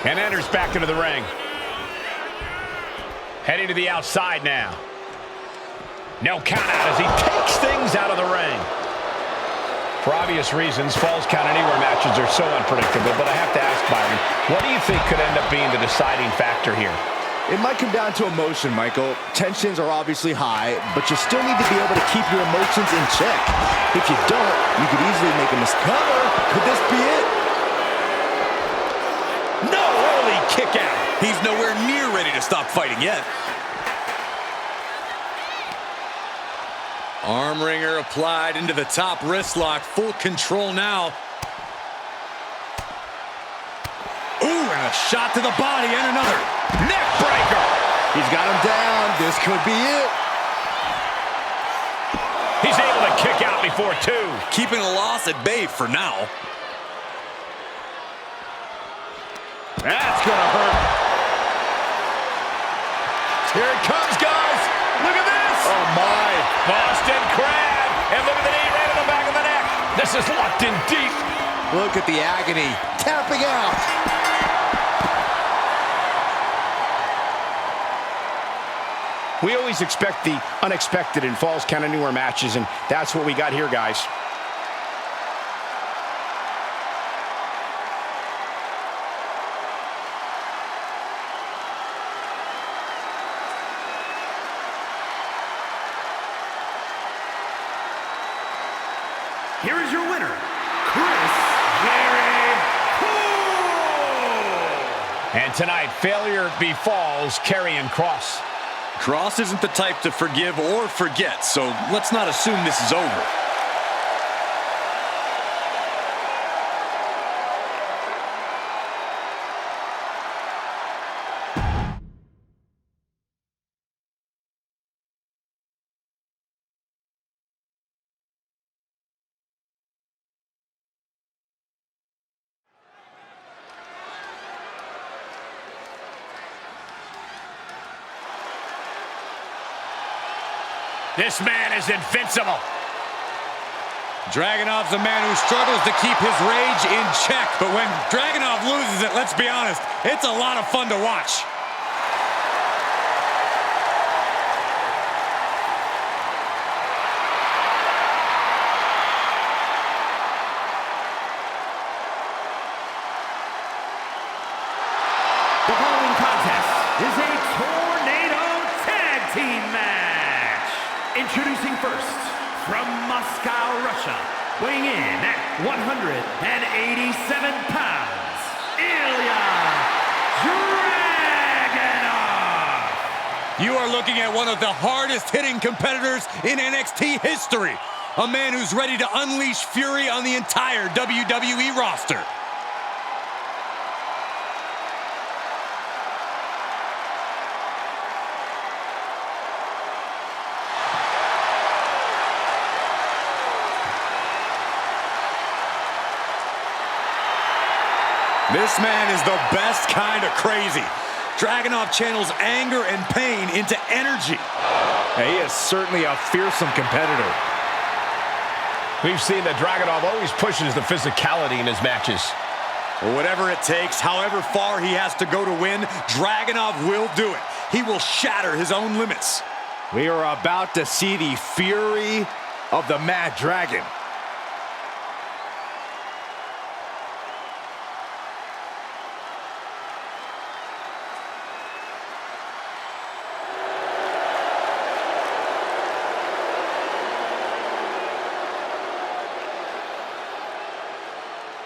And enters back into the ring. Heading to the outside now. No count out as he takes things out of the ring. For obvious reasons, Falls Count Anywhere matches are so unpredictable, but I have to ask Byron, what do you think could end up being the deciding factor here? It might come down to emotion, Michael. Tensions are obviously high, but you still need to be able to keep your emotions in check. If you don't, you could easily make a mistake. Could this be it? No, early kick out. He's nowhere near ready to stop fighting yet. Arm wringer applied into the top wrist lock. Full control now. Ooh, and a shot to the body and another. Neck breaker. He's got him down. This could be it. He's able to kick out before two. Keeping a loss at bay for now. That's gonna hurt. Here it comes, guys. Look at this. Oh, my. Boston Crab. And look at the knee right in the back of the neck. This is locked in deep. Look at the agony. Tapping out. We always expect the unexpected in Falls Count Anywhere matches, and that's what we got here, guys. Here is your winner, Chris Jericho. And tonight, failure befalls Karrion Kross. Kross isn't the type to forgive or forget, so let's not assume this is over. This man is invincible. Dragunov's a man who struggles to keep his rage in check, but when Dragunov loses it, let's be honest, it's a lot of fun to watch. The following contest is a tornado tag team match. Introducing first, from Moscow, Russia, weighing in at 187 pounds, Ilya Dragunov. You are looking at one of the hardest hitting competitors in NXT history. A man who's ready to unleash fury on the entire WWE roster. This man is the best kind of crazy. Dragunov channels anger and pain into energy. He is certainly a fearsome competitor. We've seen that Dragunov always pushes the physicality in his matches. Whatever it takes, however far he has to go to win, Dragunov will do it. He will shatter his own limits. We are about to see the fury of the Mad Dragon.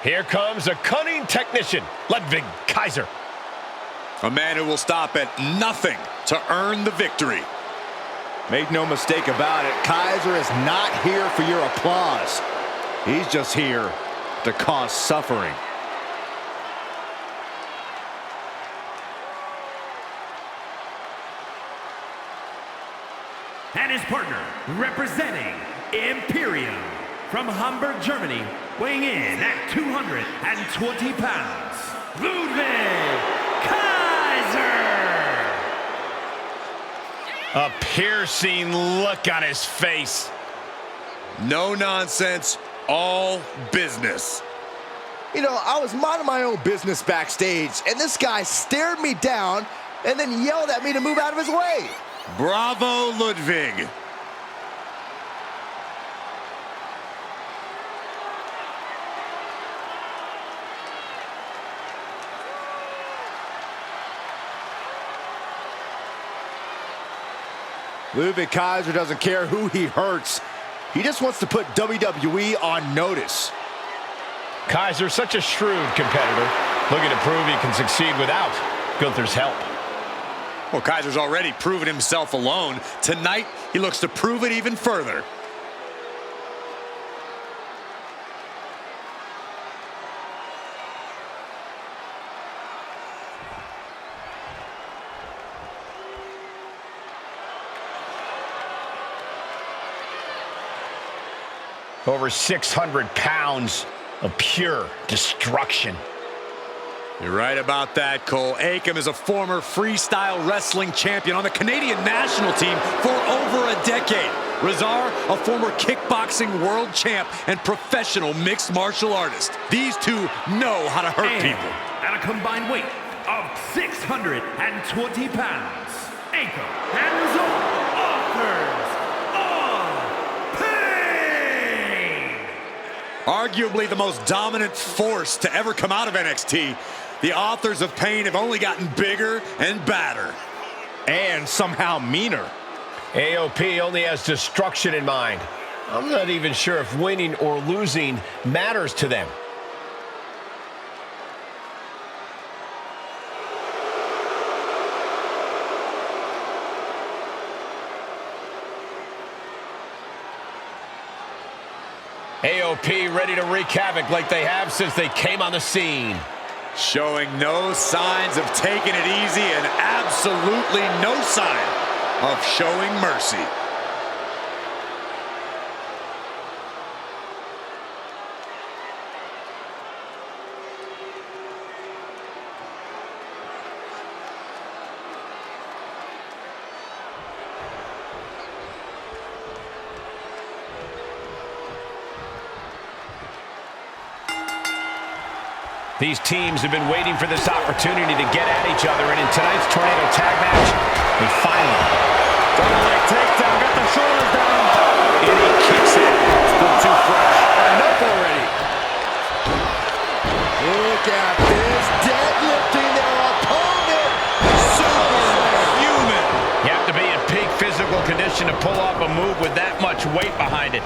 Here comes a cunning technician, Ludwig Kaiser. A man who will stop at nothing to earn the victory. Make no mistake about it, Kaiser is not here for your applause. He's just here to cause suffering. And his partner, representing Imperium from Hamburg, Germany, weighing in at 220 pounds, Ludwig Kaiser! A piercing look on his face. No nonsense, all business. You know, I was minding my own business backstage, and this guy stared me down and then yelled at me to move out of his way. Bravo, Ludwig. Ludwig Kaiser doesn't care who he hurts. He just wants to put WWE on notice. Kaiser, such a shrewd competitor, looking to prove he can succeed without Gunther's help. Well, Kaiser's already proven himself alone. Tonight, he looks to prove it even further. Over 600 pounds of pure destruction. You're right about that, Cole. Akam is a former freestyle wrestling champion on the Canadian national team for over a decade. Razar, a former kickboxing world champ and professional mixed martial artist. These two know how to hurt people. At a combined weight of 620 pounds, Akam and Razar, authors of pain! Arguably the most dominant force to ever come out of NXT, the authors of pain have only gotten bigger and badder. And somehow meaner. AOP only has destruction in mind. I'm not even sure if winning or losing matters to them. AOP ready to wreak havoc like they have since they came on the scene. Showing no signs of taking it easy and absolutely no sign of showing mercy. These teams have been waiting for this opportunity to get at each other, and in tonight's Tornado Tag Match, they finally. Double leg takedown, got the shoulders down. And he kicks it. Still too fresh. Enough already. Look at this, deadlifting their opponent. Superhuman. You have to be in peak physical condition to pull off a move with that much weight behind it.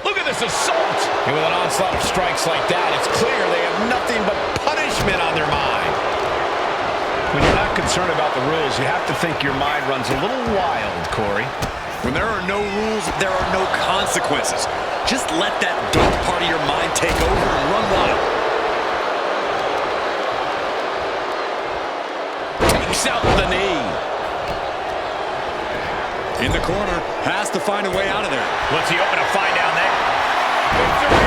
Look at this assault. And with an onslaught of strikes like that, it's clear they have nothing but punishment on their mind. When you're not concerned about the rules, you have to think your mind runs a little wild, Corey. When there are no rules, there are no consequences. Just let that dark part of your mind take over and run wild. Takes out the knee. In the corner, has to find a way out of there. What's he open to find down there? Victory!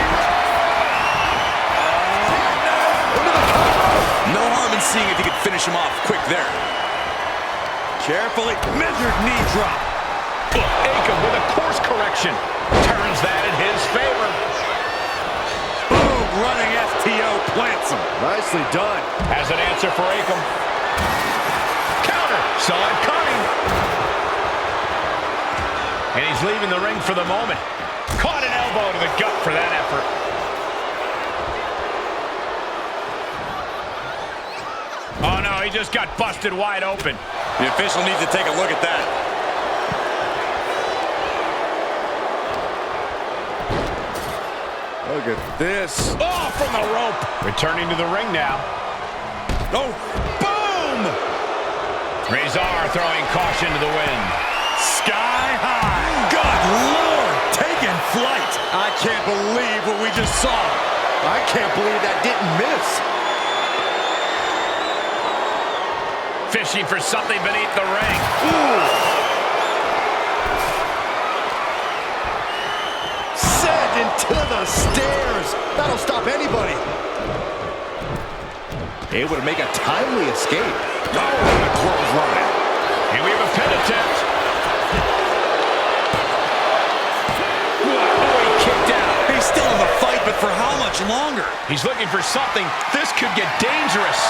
been seeing if he could finish him off quick there. Carefully measured knee drop. Akam with a course correction. Turns that in his favor. Boom, running STO plants him. Nicely done. Has an answer for Akam. Counter. Saw it coming. And he's leaving the ring for the moment. Caught an elbow to the gut for that effort. Oh no, he just got busted wide open. The official needs to take a look at that. Look at this. Oh, from the rope. Returning to the ring now. Oh, boom! Rezar throwing caution to the wind. Sky high. Good Lord, taking flight. I can't believe what we just saw. I can't believe that didn't miss. Fishing for something beneath the ring. Ooh. Sent into the stairs. That'll stop anybody. Able to make a timely escape. Oh, the clothesline. And we have a pin attempt. Oh, he kicked out. He's still in the fight, but for how much longer? He's looking for something. This could get dangerous.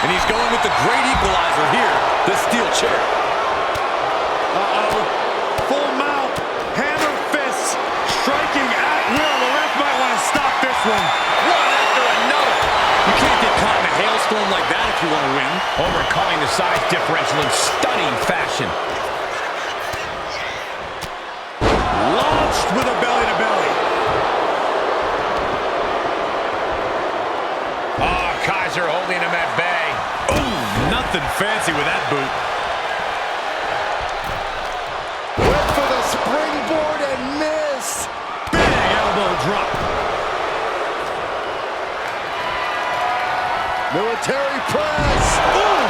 And he's going with the great equalizer here, the steel chair. Uh-oh. Full mount. Hammer fists. Striking at will. The ref might want to stop this one. One after another. You can't get caught in a hailstorm like that if you want to win. Overcoming the size differential in stunning fashion. Launched with a belly-to-belly. Oh, Kaiser holding him at bay. Nothing fancy with that boot. Went for the springboard and missed. Big elbow drop. Military press. Boom!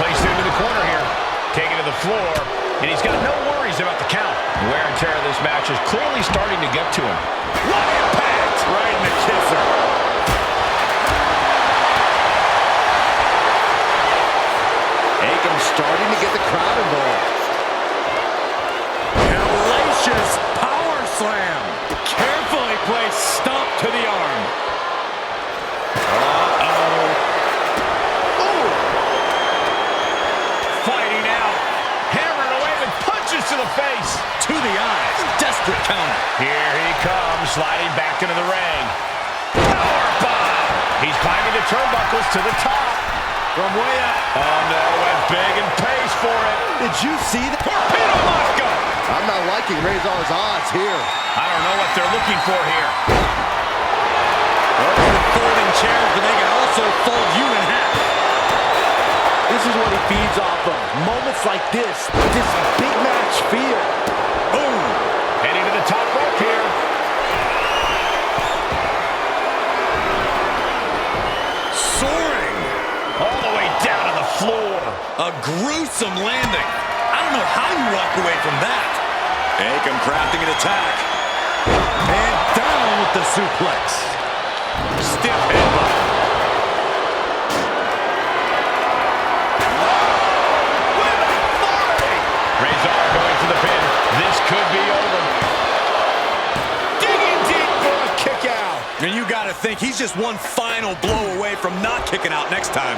Placed into the corner here. Taken to the floor. And he's got no worries about the count. The wear and tear of this match is clearly starting to get to him. What impact! Right in the kisser. Akam starting to get the crowd involved. Hellacious power slam. Carefully placed stomp to the arm. Uh-oh. Ooh. Fighting out. Hammered away with punches to the face. To the eyes. Desperate counter. Here he comes, sliding back into the ring. Powerbomb. He's climbing the turnbuckles to the top. From way up. Oh no, went big and pays for it. Did you see that? Torpedo Moscow. I'm not liking Rezar's odds here. I don't know what they're looking for here. Folding chairs, but they can also fold you in half. This is what he feeds off of. Moments like this big match feel. Boom. Heading to the top rope here. Soaring. All the way down to the floor. A gruesome landing. I don't know how you walk away from that. Akam crafting an attack. And down with the suplex. Stiff headbutt. With authority. Rezar going for the pin. This could be over. Digging deep for a kick out. And you got to think he's just one final blow away from not kicking out next time.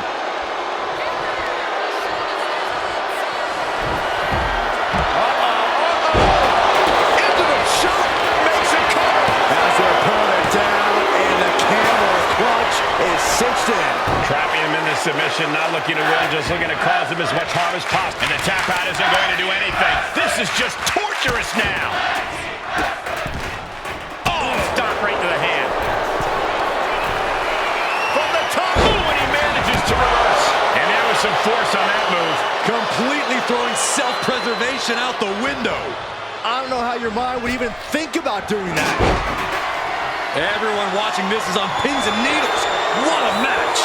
Into the shot. Makes it cover. As their opponent down, and the camel clutch is cinched in. Trapping him in the submission, not looking to win, just looking to cause him as much harm as possible. And the tap out isn't going to do anything. This is just torturous now. Oh, stop right to the hand. From the top, and he manages to reverse. And there was some force on that move. Completely throwing self-preservation out the window. I don't know how your mind would even think about doing that. Everyone watching this is on pins and needles. What a match.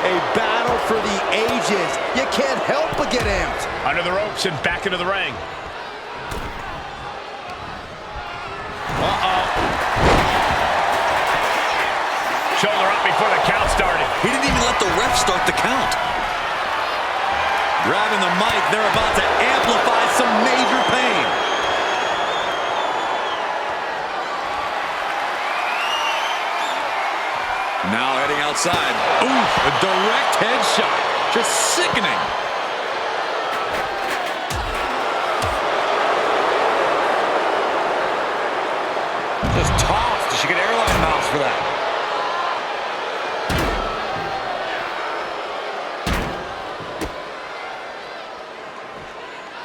A battle for the ages. You can't help but get amped. Under the ropes and back into the ring. shoulder up before the count started. He didn't even let the ref start the count. Grabbing the mic, they're about to amplify some major pain. Now heading outside. Oof, a direct headshot. Just sickening. Just tossed. She get airline miles for that.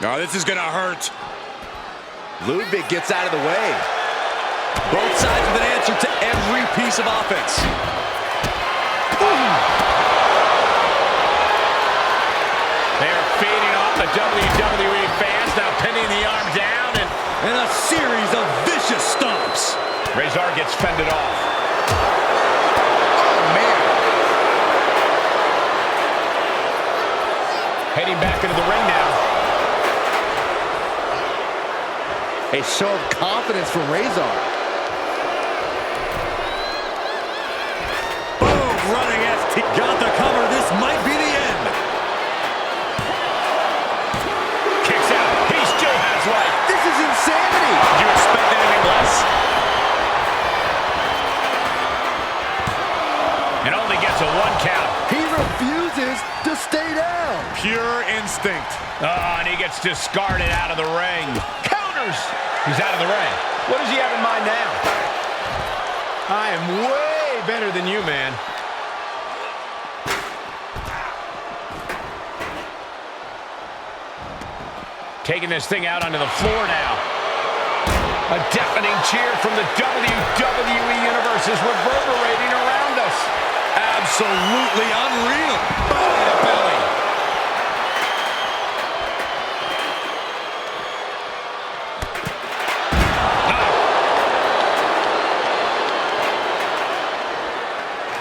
Oh, this is going to hurt. Ludwig gets out of the way. Both sides with an answer to every piece of offense. They're feeding off the WWE fans, now pinning the arm down And a series of vicious stomps. Razor gets fended off. Oh, man. Heading back into the ring now. A show of confidence from Razor. Boom, running ST. Got the cover. This might be the end. Kicks out. He still has life. This is insanity. Did you expect anything less? And only gets a 1 count. He refuses to stay down. Pure instinct. Oh, and he gets discarded out of the ring. Counters. He's out of the ring. What does he have in mind now? I am way better than you, man. Taking this thing out onto the floor now. A deafening cheer from the WWE Universe is reverberating around us. Absolutely unreal. Belly to belly.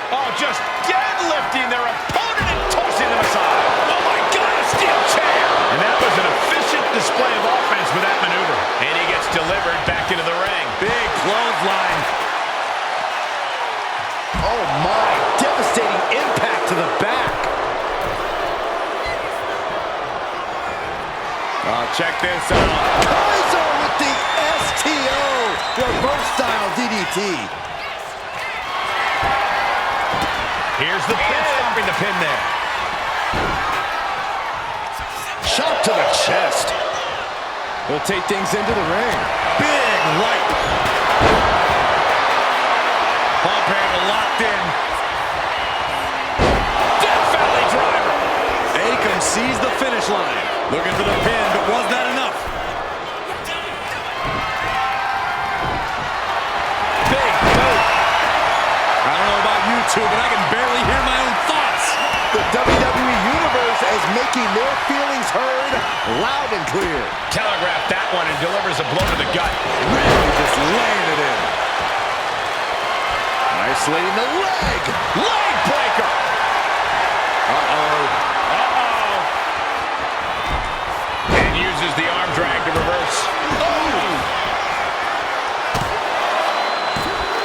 Oh, just deadlifting their opponent and tossing them aside. Oh my God, a steel chair! And that was an efficient display of offense with that maneuver. And he gets delivered back into the ring. Big clothesline. Oh, my. Devastating impact to the back. Oh, check this out. Kaiser with the STO. Reverse style DDT. Here's the pin. Stopping the pin there. Shot to the chest. He'll take things into the ring. Big right. Pump handle locked in. Death Valley driver. Akam sees the finish line. Looking for the pin, but was that enough? Big boot. I don't know about you two, but I can barely hear my own thoughts. The WWE Universe is making their feelings heard loud and clear. Telegraphed that one and delivers a blow to the gut. Really just laying it in. Isolating the leg. Leg breaker. And uses the arm drag to reverse.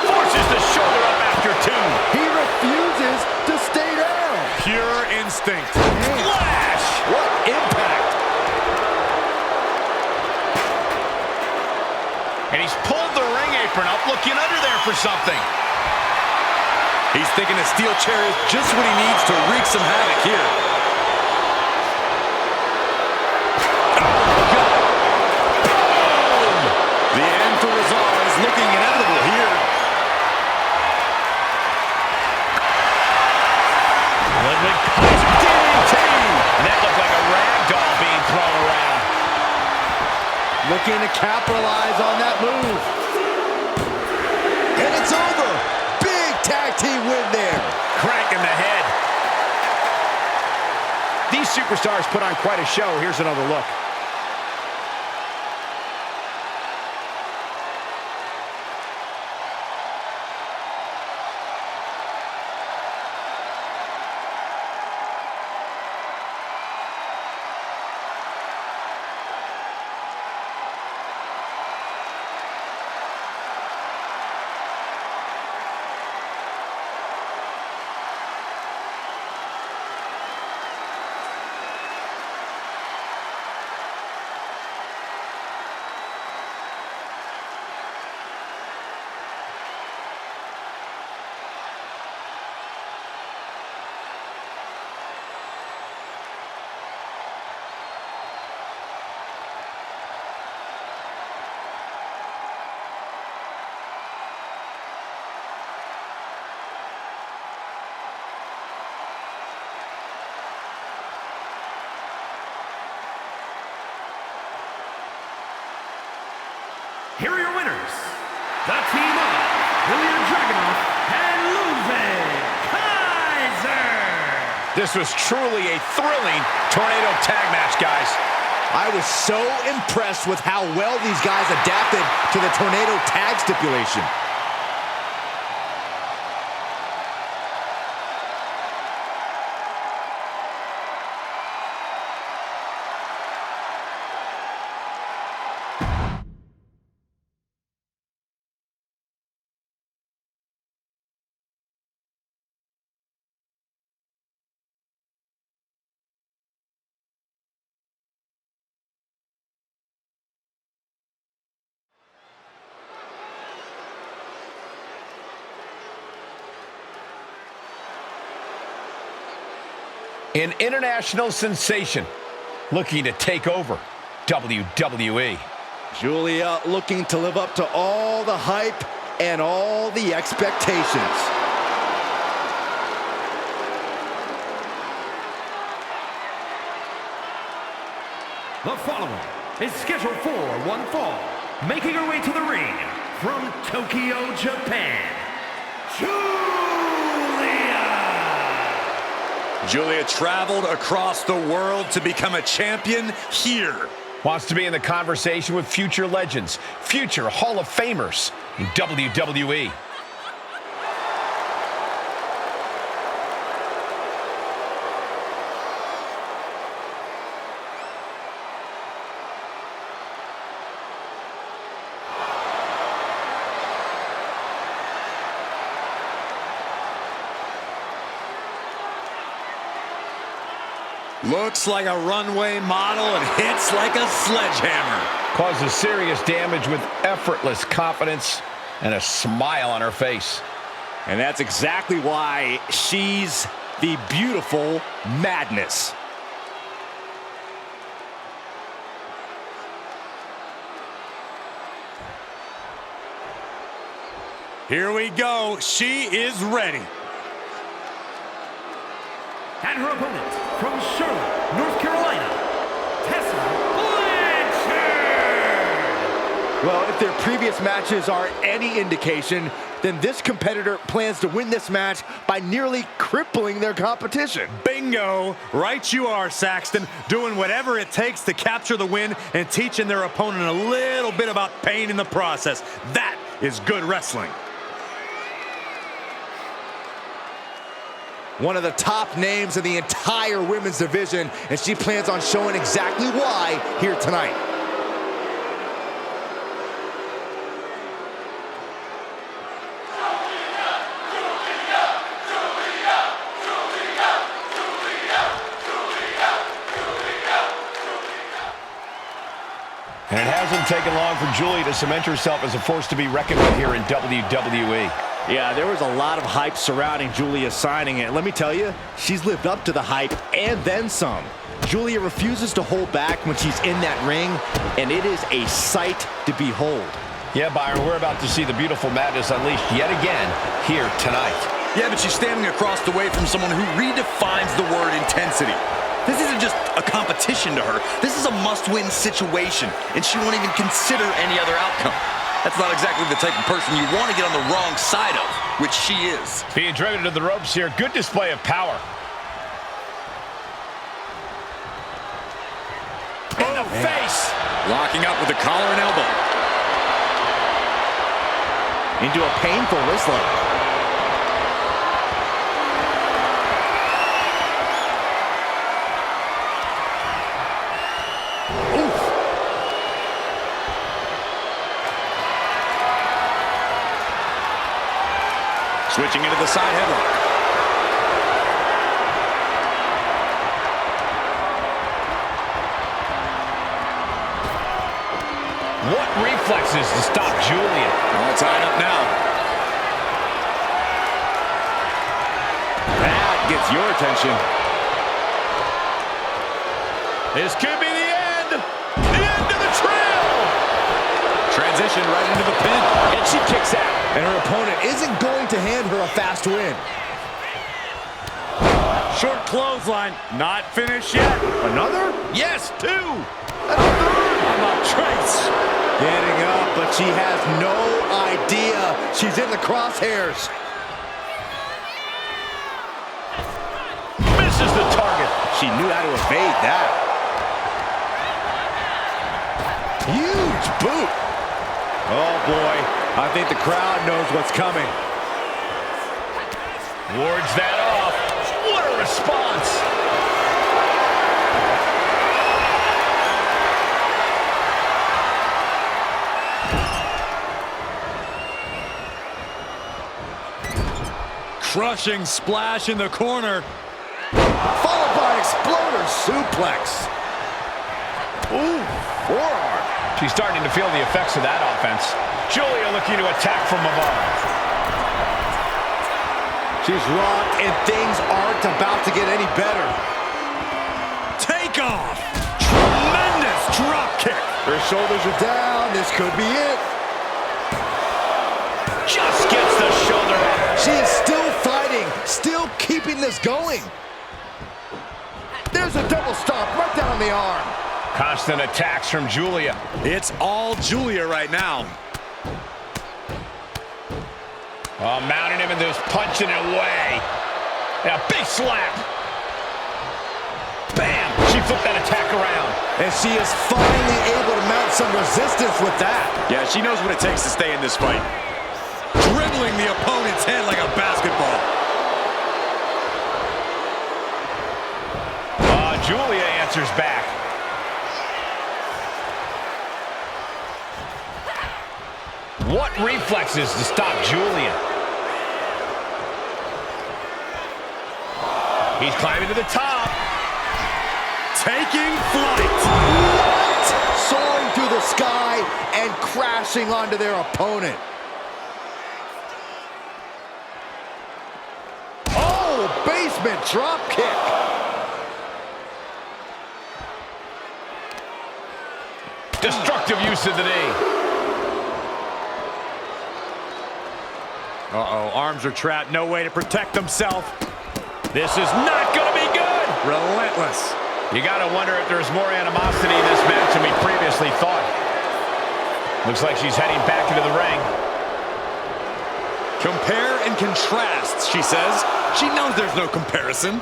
Forces the shoulder up after 2. He refuses to stay down. Pure instinct. Flash. What impact. And he's pulled the ring apron up, looking under there for something. He's thinking a steel chair is just what he needs to wreak some havoc here. The end for Razor is looking inevitable here. Ludwig Kaiser DDT. And that looked like a rag doll being thrown around. Looking to capitalize on that move. And it's over. Big tag team win there. Crank in the head. These superstars put on quite a show. Here's another look. here are your winners. The team of Ilya Dragunov and Ludwig Kaiser. This was truly a thrilling tornado tag match, guys. I was so impressed with how well these guys adapted to the tornado tag stipulation. An international sensation looking to take over WWE. Julia looking to live up to all the hype and all the expectations. The following is scheduled for one fall, making her way to the ring from Tokyo, Japan, Julia traveled across the world to become a champion here. Wants to be in the conversation with future legends, future Hall of Famers in WWE. Looks like a runway model and hits like a sledgehammer. Causes serious damage with effortless confidence and a smile on her face. And that's exactly why she's the beautiful Madness. Here we go. She is ready. and her opponent from Charlotte, North Carolina, Tessa Blanchard. Well, if their previous matches are any indication, then this competitor plans to win this match by nearly crippling their competition. Bingo! Right you are, Saxton, doing whatever it takes to capture the win and teaching their opponent a little bit about pain in the process. That is good wrestling. One of the top names in the entire women's division, and she plans on showing exactly why here tonight. And it hasn't taken long for Julia to cement herself as a force to be reckoned with here in WWE. Yeah, there was a lot of hype surrounding Julia signing it. Let me tell you, she's lived up to the hype and then some. Julia refuses to hold back when she's in that ring, and it is a sight to behold. Yeah, Byron, we're about to see the beautiful Madness unleashed yet again here tonight. Yeah, but she's standing across the way from someone who redefines the word intensity. This isn't just a competition to her. This is a must-win situation, and she won't even consider any other outcome. That's not exactly the type of person you want to get on the wrong side of, which she is. Being driven to the ropes here, good display of power. In the face! Locking up with the collar and elbow. Into a painful wrist lock. Switching into the side headlock. What reflexes to stop Julia? All tied up now. That gets your attention. This could be the end. The end of the trail. Transition right into the pin. And she kicks out. And her opponent isn't going to hand her a fast win. Short clothesline. Not finished yet. Another? Yes, two. How about Trace? Getting up, but She has no idea she's in the crosshairs. Misses the target. She knew how to evade that. Huge boot. Oh boy, I think the crowd knows what's coming. Wards that off. What a response. Crushing splash in the corner. Followed by an exploder suplex. Ooh, forearm. She's starting to feel the effects of that offense. Giulia looking to attack from above. She's rocked, and things aren't about to get any better. Take off. Tremendous drop kick. Her shoulders are down. This could be it. Just gets the shoulder up. She is still fighting, still keeping this going. There's a double stomp right down the arm. Constant attacks from Giulia. It's all Giulia right now. Oh, mounting him and just punching it away. And a big slap. Bam! She flipped that attack around. And she is finally able to mount some resistance with that. Yeah, she knows what it takes to stay in this fight. Dribbling the opponent's head like a basketball. Giulia answers back. What reflexes to stop Giulia? He's climbing to the top. Taking flight. What? Soaring through the sky and crashing onto their opponent. Oh, basement drop kick. Destructive use of the knee. Uh-oh, arms are trapped, no way to protect himself. This is not going to be good. Relentless. You got to wonder if there's more animosity in this match than we previously thought. Looks like she's heading back into the ring. Compare and contrast, she says. She knows there's no comparison.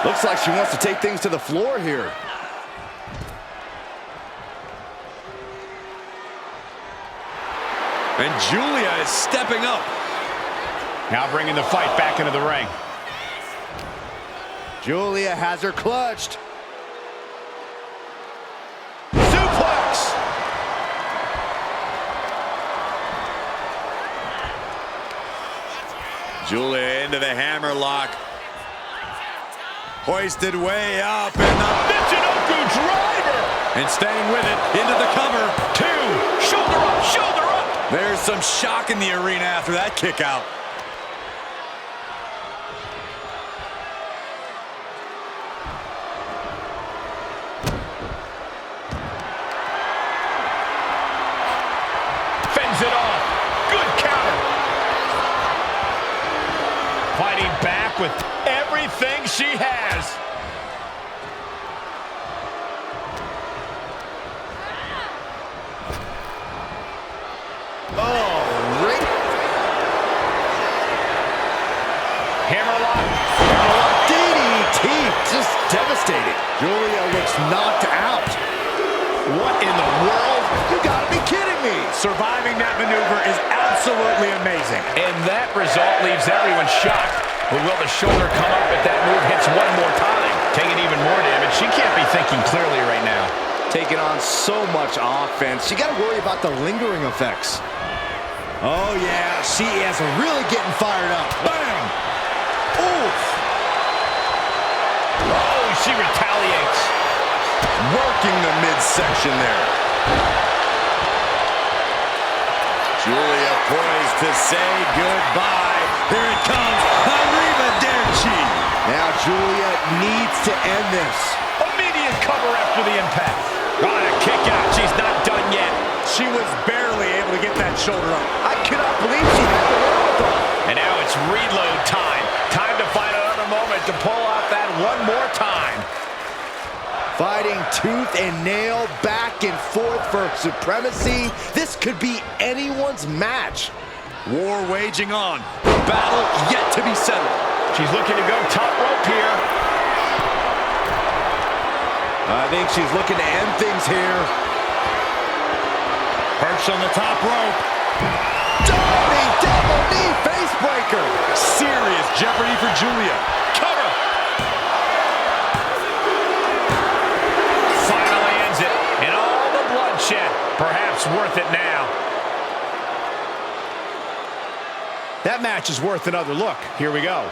Looks like she wants to take things to the floor here. And Giulia is stepping up. Now bringing the fight back into the ring. Giulia has her clutched. Suplex! Giulia into the hammerlock. Hoisted way up and the Michinoku driver! and staying with it into the cover. 2, shoulder up, shoulder up! There's some shock in the arena after that kick out. Fends it off. Good counter. Fighting back with everything she has. Hammerlock DDT, just devastating. Giulia looks knocked out. What in the world? You gotta be kidding me. Surviving that maneuver is absolutely amazing. And that result leaves everyone shocked. But will the shoulder come up if that move hits one more time? Taking even more damage. She can't be thinking clearly right now. Taking on so much offense. You gotta worry about the lingering effects. Oh yeah, she is really getting fired up. Bam! Oof! Oh, she retaliates. Working the midsection there. Giulia poised to say goodbye. Here it comes. Arrivederci. Now Giulia needs to end this. Immediate cover after the impact. On a kick out. She's not done yet. She was barely able to get that shoulder up. I cannot believe she had the wherewithal. And now it's reload time. Time to find another moment to pull off that one more time. Fighting tooth and nail, back and forth for supremacy. This could be anyone's match. War waging on. The battle yet to be settled. She's looking to go top rope here. I think she's looking to end things here. Perched on the top rope. Diving double knee face breaker. Serious jeopardy for Giulia. Cover. Finally ends it. And all the bloodshed. Perhaps worth it now. That match is worth another look. Here we go.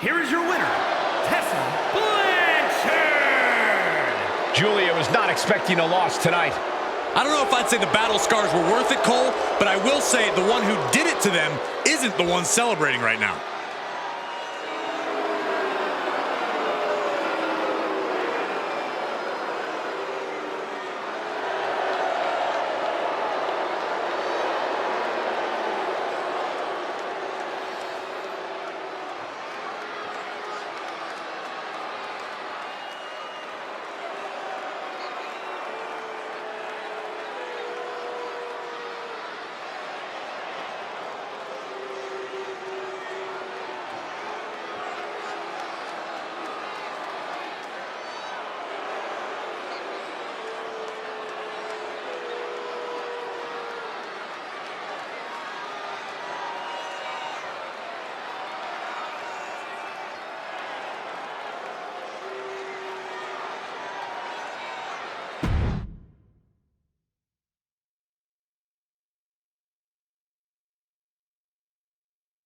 Here is your winner, Tessa Blanchard. Giulia was not expecting a loss tonight. I don't know if I'd say the battle scars were worth it, Cole, but I will say the one who did it to them isn't the one celebrating right now.